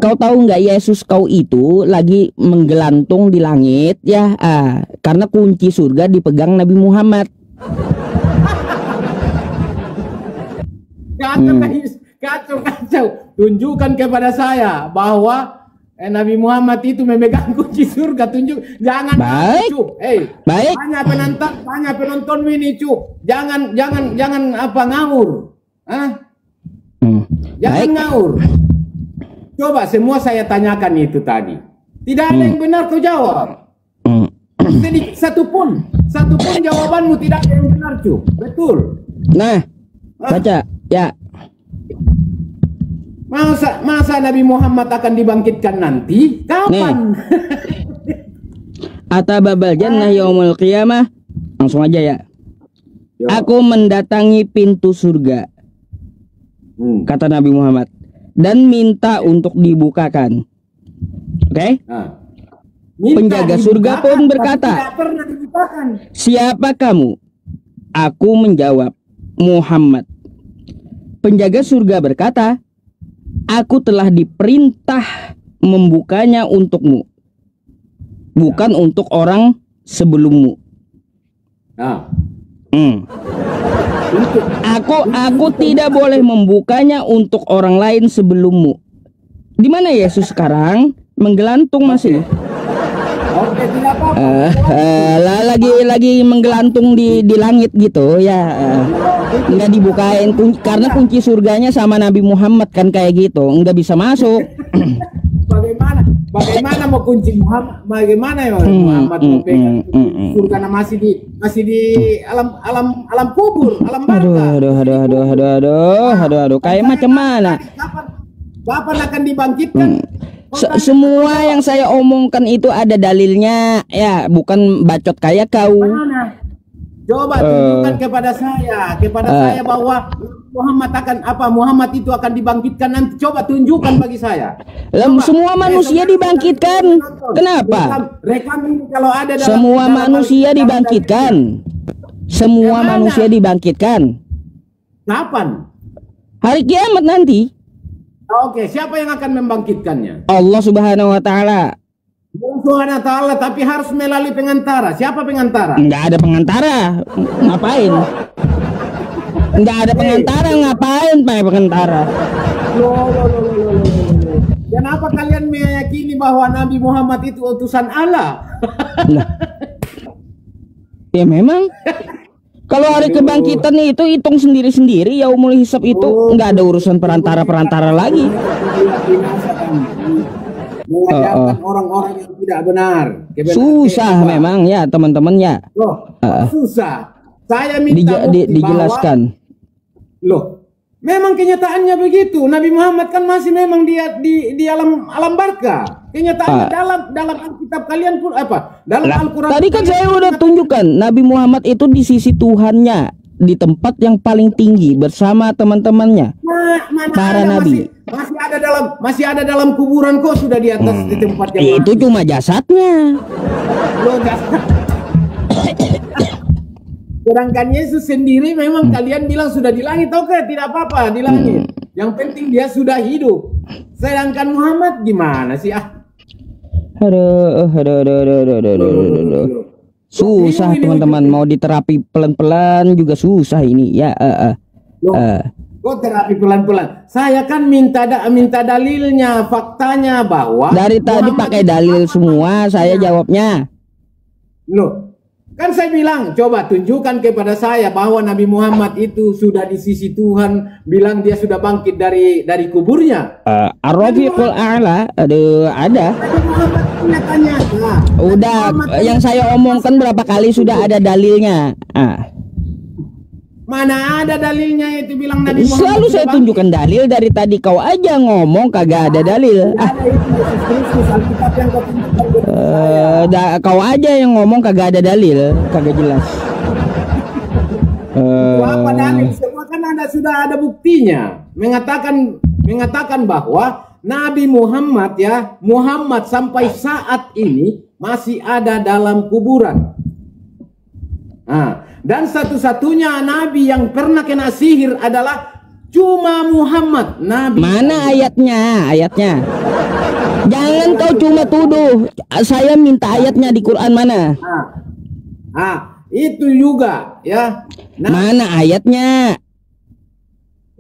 Kau tahu nggak Yesus kau itu lagi menggelantung di langit ya, karena kunci surga dipegang Nabi Muhammad.
Kacau. Tunjukkan kepada saya bahwa Nabi Muhammad itu memegang kunci surga. Jangan.
Baik. Baik.
Tanya penonton ini, Cuk. Jangan apa ngawur. Jangan ngawur. Coba semua saya tanyakan itu tadi. Tidak ada yang benar kau jawab. Jadi satu pun jawabanmu tidak ada yang benar, Cuk. Betul.
Nah, baca ya.
Masa Nabi Muhammad akan dibangkitkan nanti? Kapan?
Atababal jannah yaumul qiyamah. Langsung aja ya. Aku mendatangi pintu surga. Kata Nabi Muhammad. Dan minta untuk dibukakan. Oke? Penjaga surga pun berkata, siapa kamu? Aku menjawab, Muhammad. Penjaga surga berkata, aku telah diperintah membukanya untukmu, bukan untuk orang sebelummu. Aku tidak boleh membukanya untuk orang lain sebelummu. Di mana Yesus sekarang? Menggelantung masih.
Oke, tidak apa-apa.
Lagi menggelantung di langit gitu ya. Nggak dibukain karena kunci surganya sama Nabi Muhammad kan kayak gitu, nggak bisa masuk.
Bagaimana mau kunci Muhammad? Bagaimana ya Muhammad mau pegang surga masih di alam kubur, alam barza.
Aduh, kayak macam mana?
Kapan akan dibangkitkan?
Semua yang saya omongkan itu ada dalilnya ya, bukan bacot kayak kau.
Mana? Coba tunjukkan kepada saya bahwa Muhammad itu akan dibangkitkan nanti. Coba tunjukkan bagi saya.
Semua manusia dibangkitkan. Kenapa?
Rekam ini kalau ada
semua manusia dibangkitkan. Semua manusia dibangkitkan.
Kapan?
Hari kiamat nanti.
Oke, siapa yang akan membangkitkannya?
Allah Subhanahu wa taala.
Subhanahu wa taala, tapi harus melalui pengantara. Siapa pengantara?
Enggak ada pengantara. Ngapain? Enggak ada pengantara, ngapain pakai pengantara?
Kenapa kalian meyakini bahwa Nabi Muhammad itu utusan Allah?
Ya memang. Kalau hari kebangkitan itu hitung sendiri-sendiri, yaumul hisab itu nggak ada urusan perantara-perantara lagi.
Mengajarkan orang-orang yang tidak benar.
Susah memang ya teman-teman ya.
Susah. Saya minta
dijelaskan.
Loh, memang kenyataannya begitu. Nabi Muhammad kan masih memang dia di alam barca. Kenyataannya dalam Alkitab kalian pun dalam Al-Quran. Tadi
kan saya udah tunjukkan Nabi Muhammad itu di sisi Tuhannya, di tempat yang paling tinggi bersama teman-temannya. Para nabi.
Masih ada dalam kuburan kok, sudah di atas di tempat yang
itu cuma jasadnya.
Sedangkan Yesus sendiri memang kalian bilang sudah di langit. Oke, tidak apa-apa di langit. Yang penting dia sudah hidup. Sedangkan Muhammad gimana sih?
Aduh. Susah teman-teman, mau diterapi pelan-pelan juga susah ini ya.
Kok terapi pelan-pelan? Saya kan minta dalilnya, faktanya bahwa
dari tadi pakai dalil semua, saya jawabnya.
Loh, kan saya bilang, coba tunjukkan kepada saya bahwa Nabi Muhammad itu sudah di sisi Tuhan, bilang dia sudah bangkit dari kuburnya.
Ar-Rafiqul A'la, ada. Udah, yang saya omongkan berapa kali sudah ada dalilnya.
Mana ada dalilnya itu bilang Nabi Muhammad?
Selalu saya tunjukkan dalil dari tadi, kau aja ngomong kagak ada dalil. Kau aja yang ngomong kagak ada dalil, kagak jelas.
Apa dalil? Semua kan sudah ada buktinya, mengatakan bahwa Nabi Muhammad Muhammad sampai saat ini masih ada dalam kuburan. Dan satu-satunya nabi yang pernah kena sihir adalah cuma Muhammad. Nabi.
Mana ayatnya? Jangan kau cuma tuduh. Saya minta ayatnya di Quran mana?
Itu juga ya.
Mana ayatnya?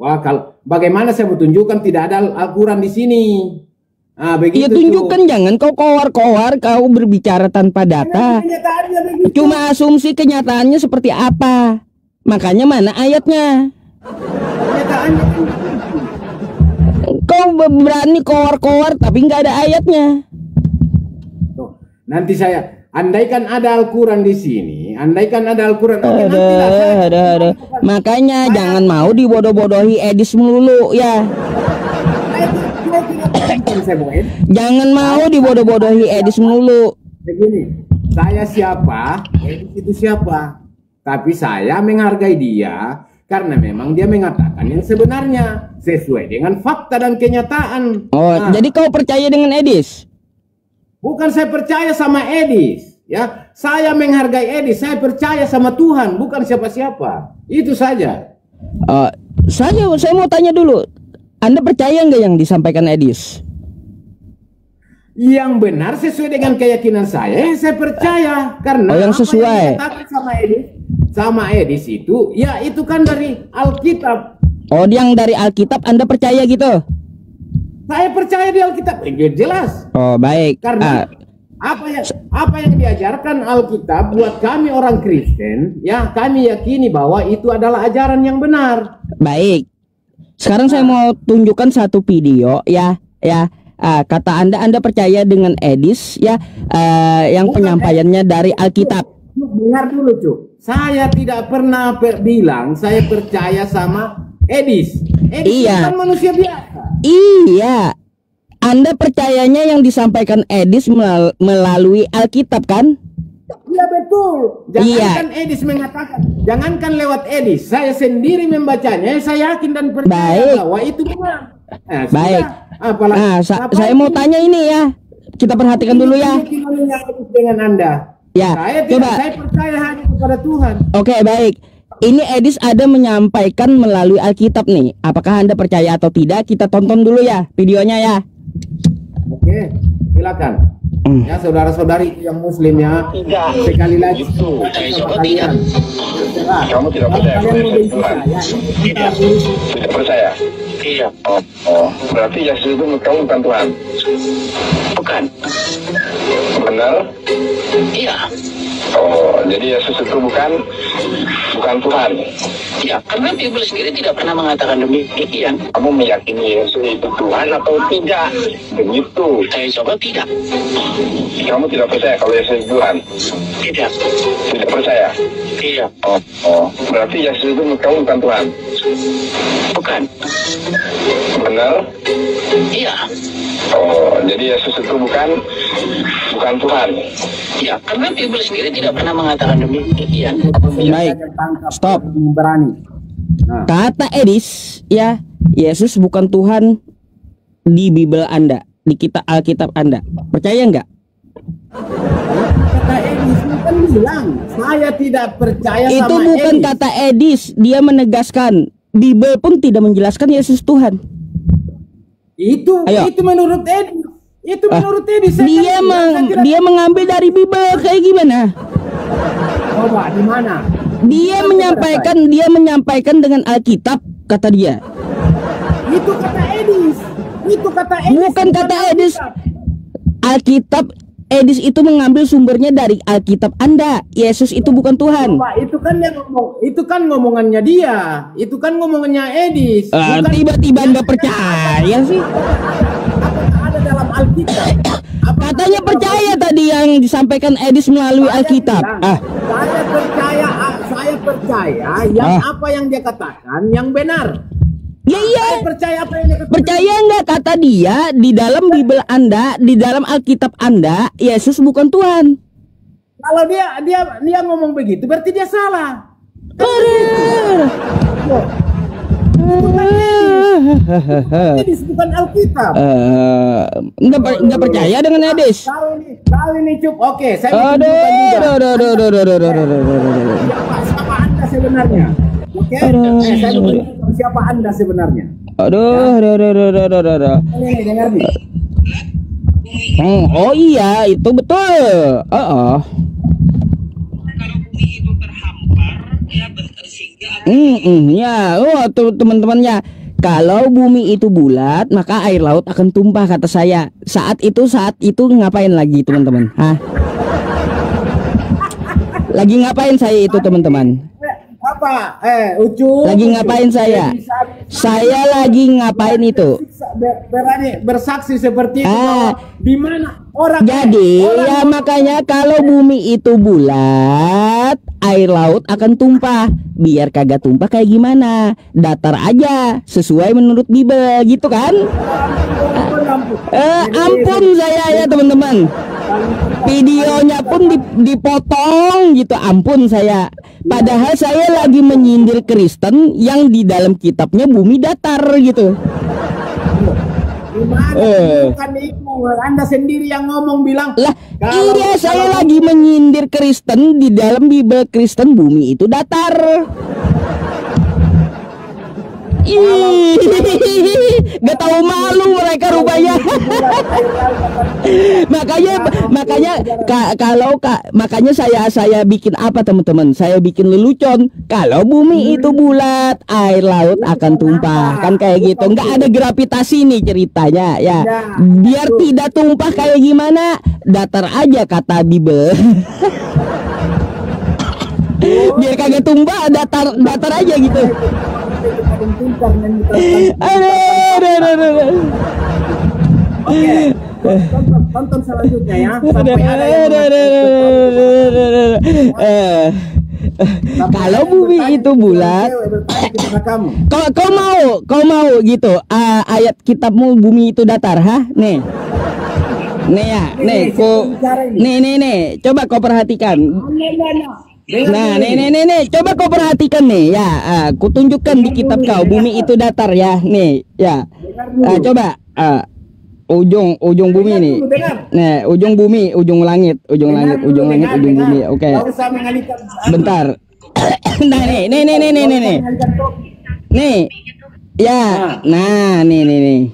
Wah, kalau bagaimana saya mau tunjukkan tidak ada Al-Quran di sini? Begitu.
Ya tunjukkan, jangan kau kowar-kowar, kau berbicara tanpa data. Cuma asumsi, kenyataannya seperti apa? Makanya mana ayatnya? Kau berani kowar-kowar tapi nggak ada ayatnya.
Nanti saya andaikan ada Al-Quran di sini, andaikan ada Al-Quran.
Ada. Makanya jangan mau dibodoh-bodohi Edis melulu ya. Jangan mau dibodoh-bodohi Edis melulu.
Begini, saya siapa? Edis itu siapa? Tapi saya menghargai dia karena memang dia mengatakan yang sebenarnya sesuai dengan fakta dan kenyataan.
Jadi kau percaya dengan Edis?
Bukan saya percaya sama Edis, ya. Saya menghargai Edis, saya percaya sama Tuhan, bukan siapa-siapa. Itu saja.
Saya mau tanya dulu. Anda percaya nggak yang disampaikan Edis?
Yang benar sesuai dengan keyakinan saya percaya. Karena
yang sesuai.
Apa yang sama Edis itu, ya itu kan dari Alkitab.
Yang dari Alkitab Anda percaya gitu?
Saya percaya di Alkitab, jelas.
Baik.
Karena apa yang diajarkan Alkitab buat kami orang Kristen, ya kami yakini bahwa itu adalah ajaran yang benar.
Baik. Sekarang saya mau tunjukkan satu video ya. Kata Anda percaya dengan Edis ya, yang penyampaiannya dari Alkitab.
Dengar dulu, Cuk. Saya tidak pernah bilang saya percaya sama Edis. Edis kan manusia biasa.
Iya. Anda percayanya yang disampaikan Edis melalui Alkitab kan?
Iya betul. Jangankan Edis mengatakan, jangankan lewat Edis, saya sendiri membacanya, saya yakin dan percaya bahwa itu benar.
Baik. Saya mau tanya ini ya. Kita perhatikan dulu ya.
Dengan Anda.
Ya.
Saya percaya hanya kepada Tuhan.
Oke, baik. Ini Edis ada menyampaikan melalui Alkitab nih. Apakah Anda percaya atau tidak? Kita tonton dulu ya videonya ya.
Oke, silakan. Ya saudara-saudari yang muslim ya, sekali lagi kalian.
Kamu tidak percaya Tuhan? Tidak percaya? Iya. Berarti Yesus itu kamu bukan Tuhan? Bukan. Benar? Iya. Jadi Yesus itu bukan Tuhan. Ya, karena Bible sendiri tidak pernah mengatakan demikian. Kamu meyakini Yesus itu Tuhan atau tidak? Begitu. Saya coba tidak. Kamu tidak percaya kalau Yesus itu Tuhan? Tidak. Tidak percaya? Iya. Berarti Yesus itu kamu bukan Tuhan? Bukan. Benar? Iya. Jadi Yesus itu bukan Tuhan. Ya, karena Bible sendiri tidak pernah mengatakan demikian.
Baik, stop. Kata Edis ya, Yesus bukan Tuhan di Bible Anda, di kitab Alkitab Anda. Percaya nggak?
Kata Edis kan bilang, saya tidak percaya sama Edis.
Itu bukan kata Edis, dia menegaskan. Bible pun tidak menjelaskan Yesus Tuhan.
Itu menurut Edis. Itu menurut Edis.
Dia mengambil dari Bible kayak gimana?
Coba di mana?
Dia menyampaikan dengan Alkitab, kata dia.
Itu kata Edis.
Bukan kata Edis. Alkitab Edis itu mengambil sumbernya dari Alkitab Anda. Yesus itu bukan Tuhan.
Pak, itu kan yang ngomong, itu kan ngomongannya dia, itu kan ngomongannya Edis.
Tiba-tiba nggak percaya sih.
Apakah ada dalam Alkitab?
Katanya percaya tadi yang disampaikan Edis melalui Alkitab.
Saya percaya yang apa yang dia katakan yang benar.
Iya.
Percaya apa yang dia katakan?
Percaya nggak kata dia di dalam Bible Anda, di dalam Alkitab Anda, Yesus bukan Tuhan.
Kalau dia ngomong begitu, berarti dia salah. Edis bukan Alkitab.
Nggak percaya dengan Edis.
Kali ini cukup. Oke, saya tunjukkan juga. Siapa Anda sebenarnya? Oke, saya tunjukkan siapa Anda sebenarnya. Ini dengar nih.
Oh iya, itu betul.
Kalau bumi itu terhampar, ya
ya, teman-temannya. Kalau bumi itu bulat, maka air laut akan tumpah, kata saya. Saat itu ngapain lagi, teman-teman? Hah? Lagi ngapain saya itu, teman-teman?
Apa? Ucup.
Lagi ngapain saya? Saya lagi ngapain itu?
Berani bersaksi seperti itu. Di mana orang?
Jadi ya makanya kalau bumi itu bulat, air laut akan tumpah. Biar kagak tumpah kayak gimana? Datar aja, sesuai menurut Bible, gitu kan? Ampun saya ya, teman-teman. Videonya pun dipotong gitu, ampun saya. Padahal saya lagi menyindir Kristen yang di dalam kitabnya bumi datar gitu.
Bukan itu, Anda sendiri yang ngomong bilang.
Lah, iya saya lagi menyindir Kristen di dalam Bible Kristen bumi itu datar. Gak tahu malu mereka rupanya. makanya saya bikin apa, teman-teman? Saya bikin lelucon. Kalau bumi itu bulat, air laut akan tumpah, kan kayak gitu. Nggak ada gravitasi nih ceritanya ya. Biar tidak tumpah kayak gimana, datar aja kata Bible. Biar kagak tumpah, datar aja gitu.
Tonton selanjutnya ya.
Kalau bumi itu bulat, kau mau gitu ayat kitabmu bumi itu datar, ha? Nih ya, nih, coba kau perhatikan. Nah, nih, coba kau perhatikan nih ya. Ku tunjukkan di kitab kau bumi itu datar ya. Nih, ya. Coba ujung bumi nih. Nah, ujung bumi, ujung langit, ujung bumi. Oke. Bentar. Nah, nih. Nih. Ya. Nah, nih.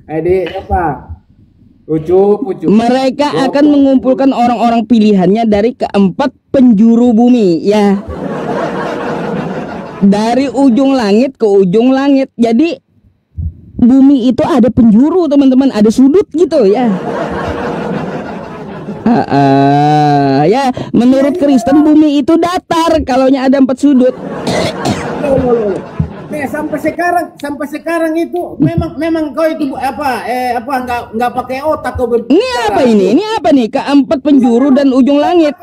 Adik apa? Ucup.
Mereka akan mengumpulkan orang-orang pilihannya dari keempat penjuru bumi ya. Dari ujung langit ke ujung langit. Jadi bumi itu ada penjuru, teman-teman, ada sudut gitu ya. Ya, menurut Kristen bumi itu datar kalaunya ada 4 sudut.
Sampai sekarang itu memang kau itu nggak pakai otak kau berbicara.
Ini apa ini? Ini apa nih? Keempat penjuru dan ujung langit.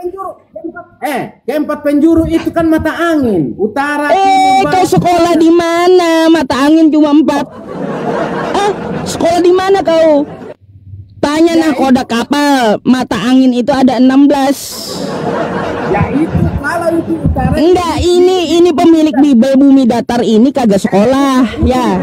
Keempat penjuru itu kan mata angin, utara, timur,
kau sekolah di mana? Mata angin cuma 4. Sekolah di mana kau? Tanya nahkoda kapal, mata angin itu ada 16.
Ya itu kalau itu utara.
Enggak, ini pemilik Bible bumi datar ini kagak sekolah ya.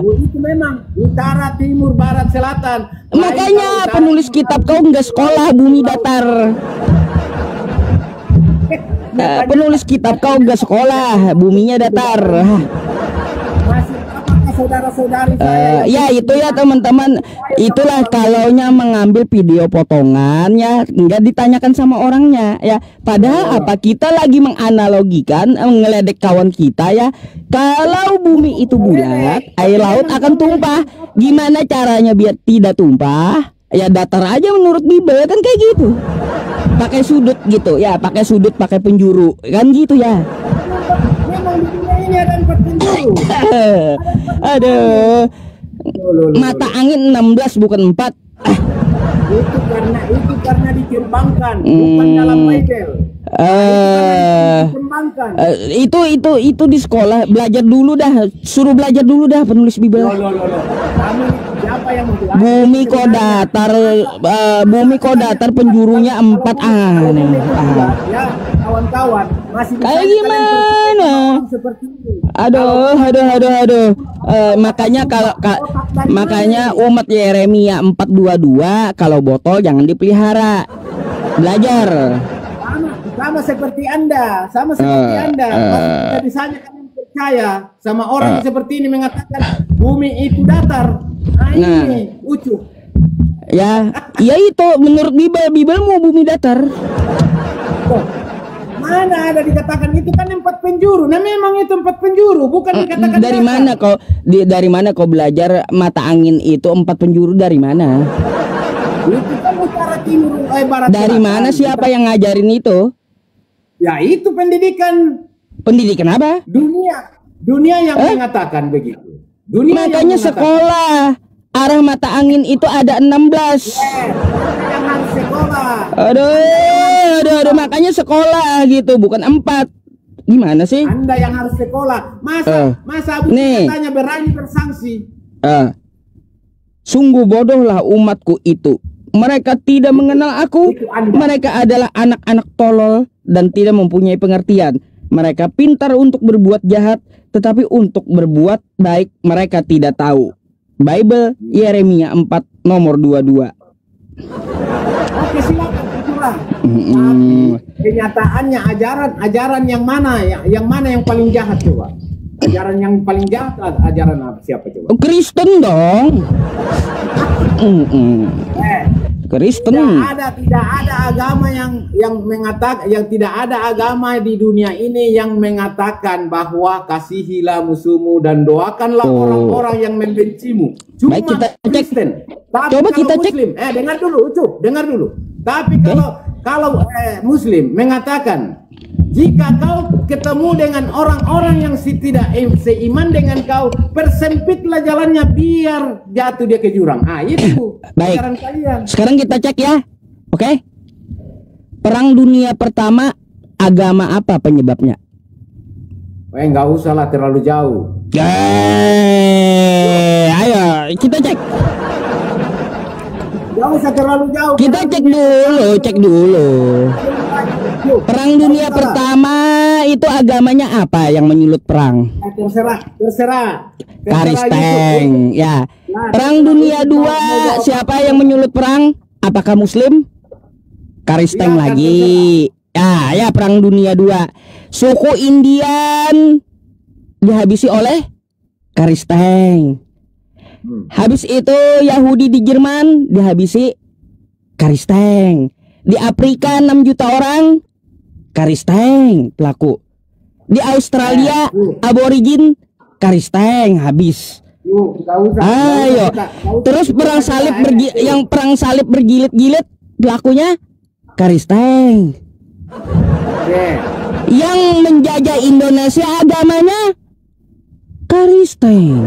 Itu memang utara, timur, barat, selatan.
Makanya penulis kitab kau enggak sekolah bumi datar. Penulis kitab kau enggak sekolah, buminya datar.
saudara-saudari saya.
Ya itu ya teman-teman, itulah kalaunya mengambil video potongan ya nggak ditanyakan sama orangnya ya. Padahal apa, kita lagi menganalogikan, ngeledek kawan kita ya. Kalau bumi itu bulat, air laut akan tumpah. Gimana caranya biar tidak tumpah? Ya datar aja menurut Bible kan kayak gitu. Pakai sudut gitu ya, pakai sudut, pakai penjuru kan gitu ya.
Memang di dunia ini ada 4 penjuru.
Aduh. Mata angin 16 bukan 4.
Itu karena dikembangkan, bukan dalam Bible.
Itu di sekolah belajar dulu dah, suruh belajar dulu dah penulis Bible.
Kamu siapa yang mau belajar?
Bumi kok datar penjurunya 4
Ya, kawan-kawan, masih
kayak gimana?
Seperti ini.
Aduh. Makanya umat Yeremia 4:22 kalau botol jangan dipelihara. Belajar.
Sama seperti Anda, Tidak bisanya kalian percaya sama orang seperti ini mengatakan bumi itu datar. Ini ucup.
Ya itu menurut Bible mau bumi datar.
Mana ada dikatakan itu kan 4 penjuru. Nah memang itu 4 penjuru, bukan dikatakan
dari mana kau belajar mata angin itu 4 penjuru dari mana?
Itu kan utara timur barat.
Dari mana, siapa yang ngajarin itu?
Ya itu pendidikan.
Pendidikan apa?
Dunia yang mengatakan begitu.
Makanya sekolah arah mata angin itu ada 16.
Yang harus sekolah.
Aduh, makanya sekolah gitu, bukan 4. Gimana sih?
Anda yang harus sekolah. Masa Abu katanya berani bersanksi.
Sungguh bodohlah umatku itu. Mereka tidak mengenal aku. Mereka adalah anak-anak tolol dan tidak mempunyai pengertian. Mereka pintar untuk berbuat jahat, tetapi untuk berbuat baik mereka tidak tahu. Bible Yeremia 4 nomor 22.
Oke, silakan curang. Kenyataannya ajaran yang mana yang paling jahat coba? Ajaran yang paling jahat ajaran apa, siapa coba?
Kristen dong. Kristen.
Tidak ada agama yang mengatakan, yang tidak ada agama di dunia ini yang mengatakan bahwa kasihilah musuhmu dan doakanlah orang-orang yang membencimu. Cuma
baik, kita
Kristen. Tapi
coba
kalau
kita
Muslim, dengar dulu. Tapi kalau Muslim mengatakan, jika kau ketemu dengan orang-orang yang tidak seiman dengan kau, persempitlah jalannya biar jatuh dia ke jurang. Itu
baik.
Kalian.
Sekarang kita cek ya. Oke. Perang Dunia Pertama, agama apa penyebabnya?
Nggak usah lah terlalu jauh.
Ayo kita cek.
Nggak usah terlalu jauh.
Kita cek dulu. Perang Dunia Pertama itu agamanya apa yang menyulut perang?
Terserah.
Karisteng, ya. Perang Dunia 2 siapa yang menyulut perang? Apakah Muslim? Karisteng lagi. Ya, Perang Dunia 2. Suku Indian dihabisi oleh Karisteng. Habis itu Yahudi di Jerman dihabisi Karisteng. Di Afrika 6 juta orang Karisteng pelaku. Di Australia aborigin Karisteng habis. Ayo. Terus perang salib berjilid-jilid pelakunya Karisteng. Yang menjajah Indonesia agamanya Karisteng.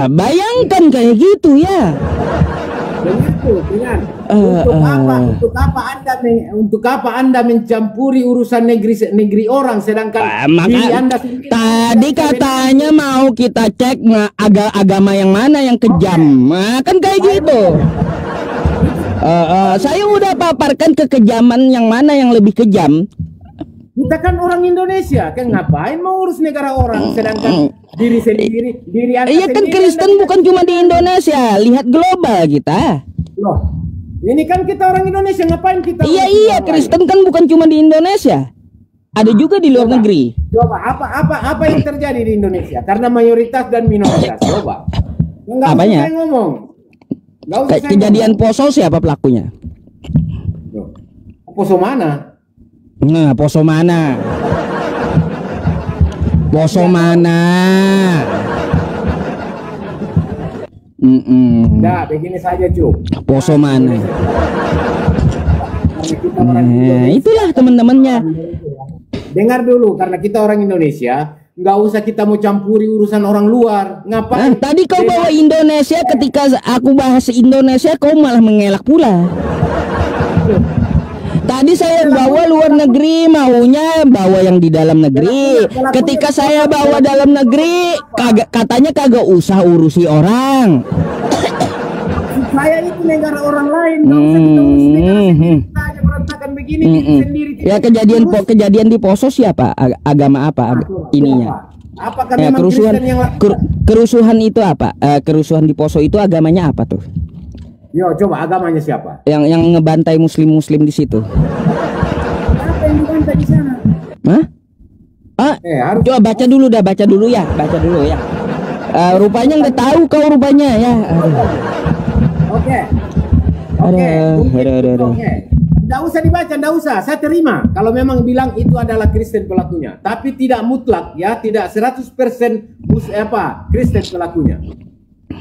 Bayangkan kayak gitu ya.
Dengar. Untuk apa Anda mencampuri urusan negeri orang, sedangkan diri Anda sendiri?
Tadi katanya mau kita cek agama yang mana yang kejam. Kan kayak gitu. Saya udah paparkan kekejaman yang mana yang lebih kejam.
Kita kan orang Indonesia, kan ngapain mau urus negara orang, sedangkan diri sendiri, diri Anda
iya kan Kristen bukan cuma di Indonesia, lihat global kita.
Loh, ini kan kita orang Indonesia, ngapain kita?
Iya Kristen kan bukan cuma di Indonesia, Ada juga di luar negeri.
Coba apa yang terjadi di Indonesia? Karena mayoritas dan minoritas. Coba. Enggak usah saya ngomong. Enggak usah saya
kejadian ngomong. Poso siapa pelakunya?
Poso mana?
Nah, Poso mana? Poso mana?
Nah, begini saja, Cuk.
Poso mana? Nah, itulah teman-temannya.
Dengar dulu, karena kita orang Indonesia, nggak usah kita mau campuri urusan orang luar. Ngapain?
Tadi kau bawa Indonesia, ketika aku bahas Indonesia, kau malah mengelak pula. Tadi saya bawa luar negeri, maunya bawa yang di dalam negeri. Ketika saya bawa dalam negeri, katanya kagak usah urusi orang.
Saya itu negara orang lain, nggak usah kita urus negara aja berantakan begini sendiri.
Ya kejadian di Poso siapa? Agama apa ininya?
Apakah
ya,
kerusuhan
kerusuhan itu apa? Kerusuhan di Poso itu agamanya apa tuh?
Yo, coba agamanya siapa?
Yang ngebantai muslim di situ.
Apa yang dibantai di sana?
Hah? Coba baca dulu ya. Rupanya nggak tahu kau rupanya ya.
Oke. Nggak usah dibaca, nggak usah. Saya terima kalau memang bilang itu adalah Kristen pelakunya, tapi tidak mutlak ya, tidak 100% Kristen pelakunya.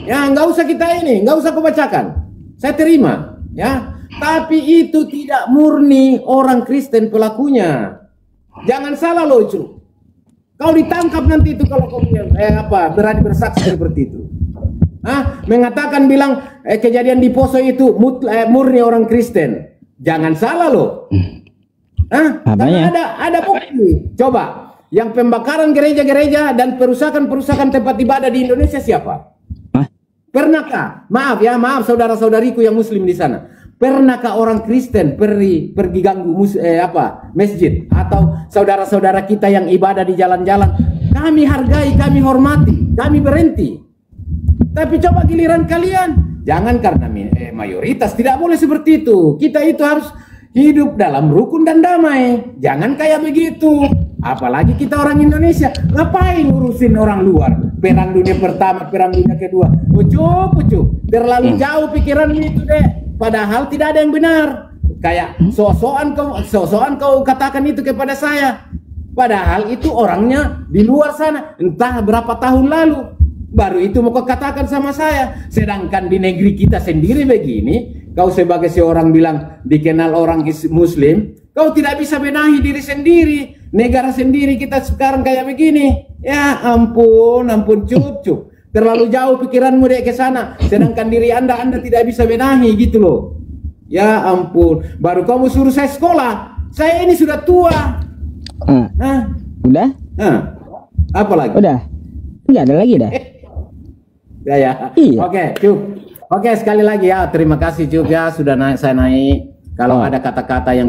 Ya, nggak usah nggak usah kau bacakan. Saya terima, ya. Tapi itu tidak murni orang Kristen pelakunya. Jangan salah loh, Cuk. Kau ditangkap nanti itu kalau kau berani bersaksi seperti itu. Mengatakan bilang kejadian di Poso itu murni orang Kristen. Jangan salah loh. Karena ada bukti. Coba, yang pembakaran gereja-gereja dan perusakan tempat ibadah di Indonesia siapa? Pernahkah? Maaf saudara-saudariku yang muslim di sana. Pernahkah orang Kristen pergi ganggu masjid atau saudara-saudara kita yang ibadah di jalan-jalan? Kami hargai, kami hormati, kami berhenti. Tapi coba giliran kalian, jangan karena mayoritas tidak boleh seperti itu. Kita itu harus hidup dalam rukun dan damai. Jangan kayak begitu. Apalagi kita orang Indonesia, ngapain ngurusin orang luar? Perang dunia pertama, perang dunia kedua. Pucuk, terlalu jauh pikiran itu deh. Padahal tidak ada yang benar. Kayak sosokan kau katakan itu kepada saya. Padahal itu orangnya di luar sana, entah berapa tahun lalu. Baru itu mau kau katakan sama saya. Sedangkan di negeri kita sendiri begini, kau sebagai seorang bilang dikenal orang muslim, kau tidak bisa benahi diri sendiri. Negara sendiri kita sekarang kayak begini. Ya ampun, cup. Terlalu jauh pikiranmu deh ke sana. Sedangkan diri anda tidak bisa benahi gitu loh. Ya ampun, baru kamu suruh saya sekolah. Saya ini sudah tua.
Udah?
Apa lagi?
Udah. Enggak ada lagi dah.
Ya.
Iya.
Oke, Cup. Oke, sekali lagi ya, terima kasih Cup ya sudah saya naik. Kalau ada kata-kata yang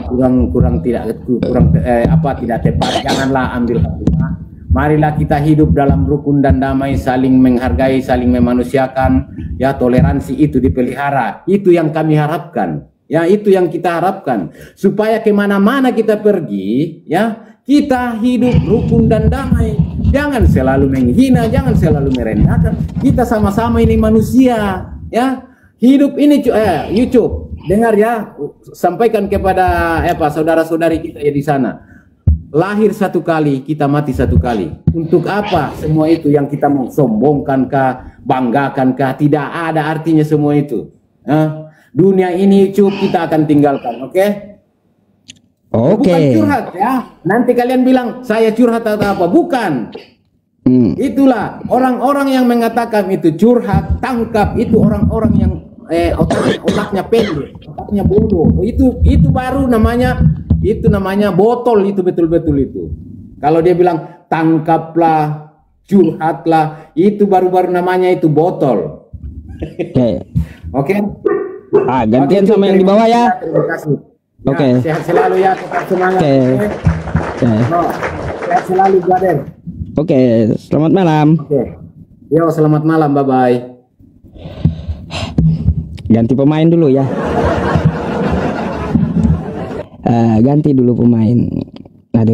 tidak tepat, janganlah ambil hatinya. Marilah kita hidup dalam rukun dan damai, saling menghargai, saling memanusiakan. Ya, toleransi itu dipelihara. Itu yang kami harapkan. Ya, itu yang kita harapkan. Supaya kemana-mana kita pergi, ya, kita hidup rukun dan damai. Jangan selalu menghina, jangan selalu merendahkan. Kita sama-sama ini manusia, ya. Hidup ini YouTube, dengar ya, sampaikan kepada saudara-saudari kita ya di sana. Lahir satu kali, kita mati satu kali. Untuk apa semua itu yang kita mau sombongkan kah, banggakan kah? Tidak ada artinya semua itu. Dunia ini YouTube kita akan tinggalkan, oke? Bukan curhat ya. Nanti kalian bilang saya curhat atau apa? Bukan. Itulah orang-orang yang mengatakan itu curhat, tangkap, itu orang-orang yang otaknya pendek, otaknya bodoh. Itu baru namanya botol, itu betul-betul itu. Kalau dia bilang tangkaplah, curhatlah, itu baru namanya itu botol. Oke.
Gantian sama yang di bawah ya.
Terima kasih.
Oke.
Sehat selalu ya, tetap semangat. Sehat selalu, brother.
Oke, selamat malam.
Yo, selamat malam, bye-bye.
Ganti pemain dulu ya. Ganti dulu pemain. Ada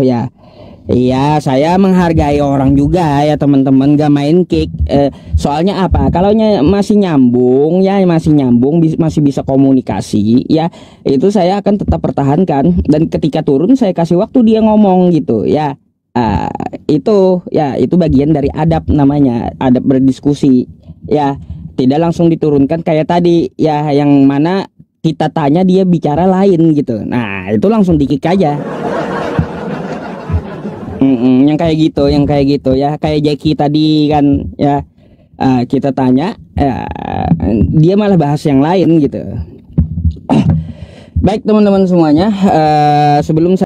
Ya. Iya, saya menghargai orang juga ya teman-teman, gak main kick. Soalnya apa? Kalau masih nyambung ya, masih bisa komunikasi ya, itu saya akan tetap pertahankan. Dan ketika turun saya kasih waktu dia ngomong gitu ya. Itu bagian dari adab, namanya adab berdiskusi ya. Tidak langsung diturunkan kayak tadi ya, yang mana kita tanya dia bicara lain gitu. Nah itu langsung di-kick aja. Yang kayak gitu ya, kayak Jackie tadi kan ya, kita tanya dia malah bahas yang lain gitu. Baik teman-teman semuanya, sebelum saya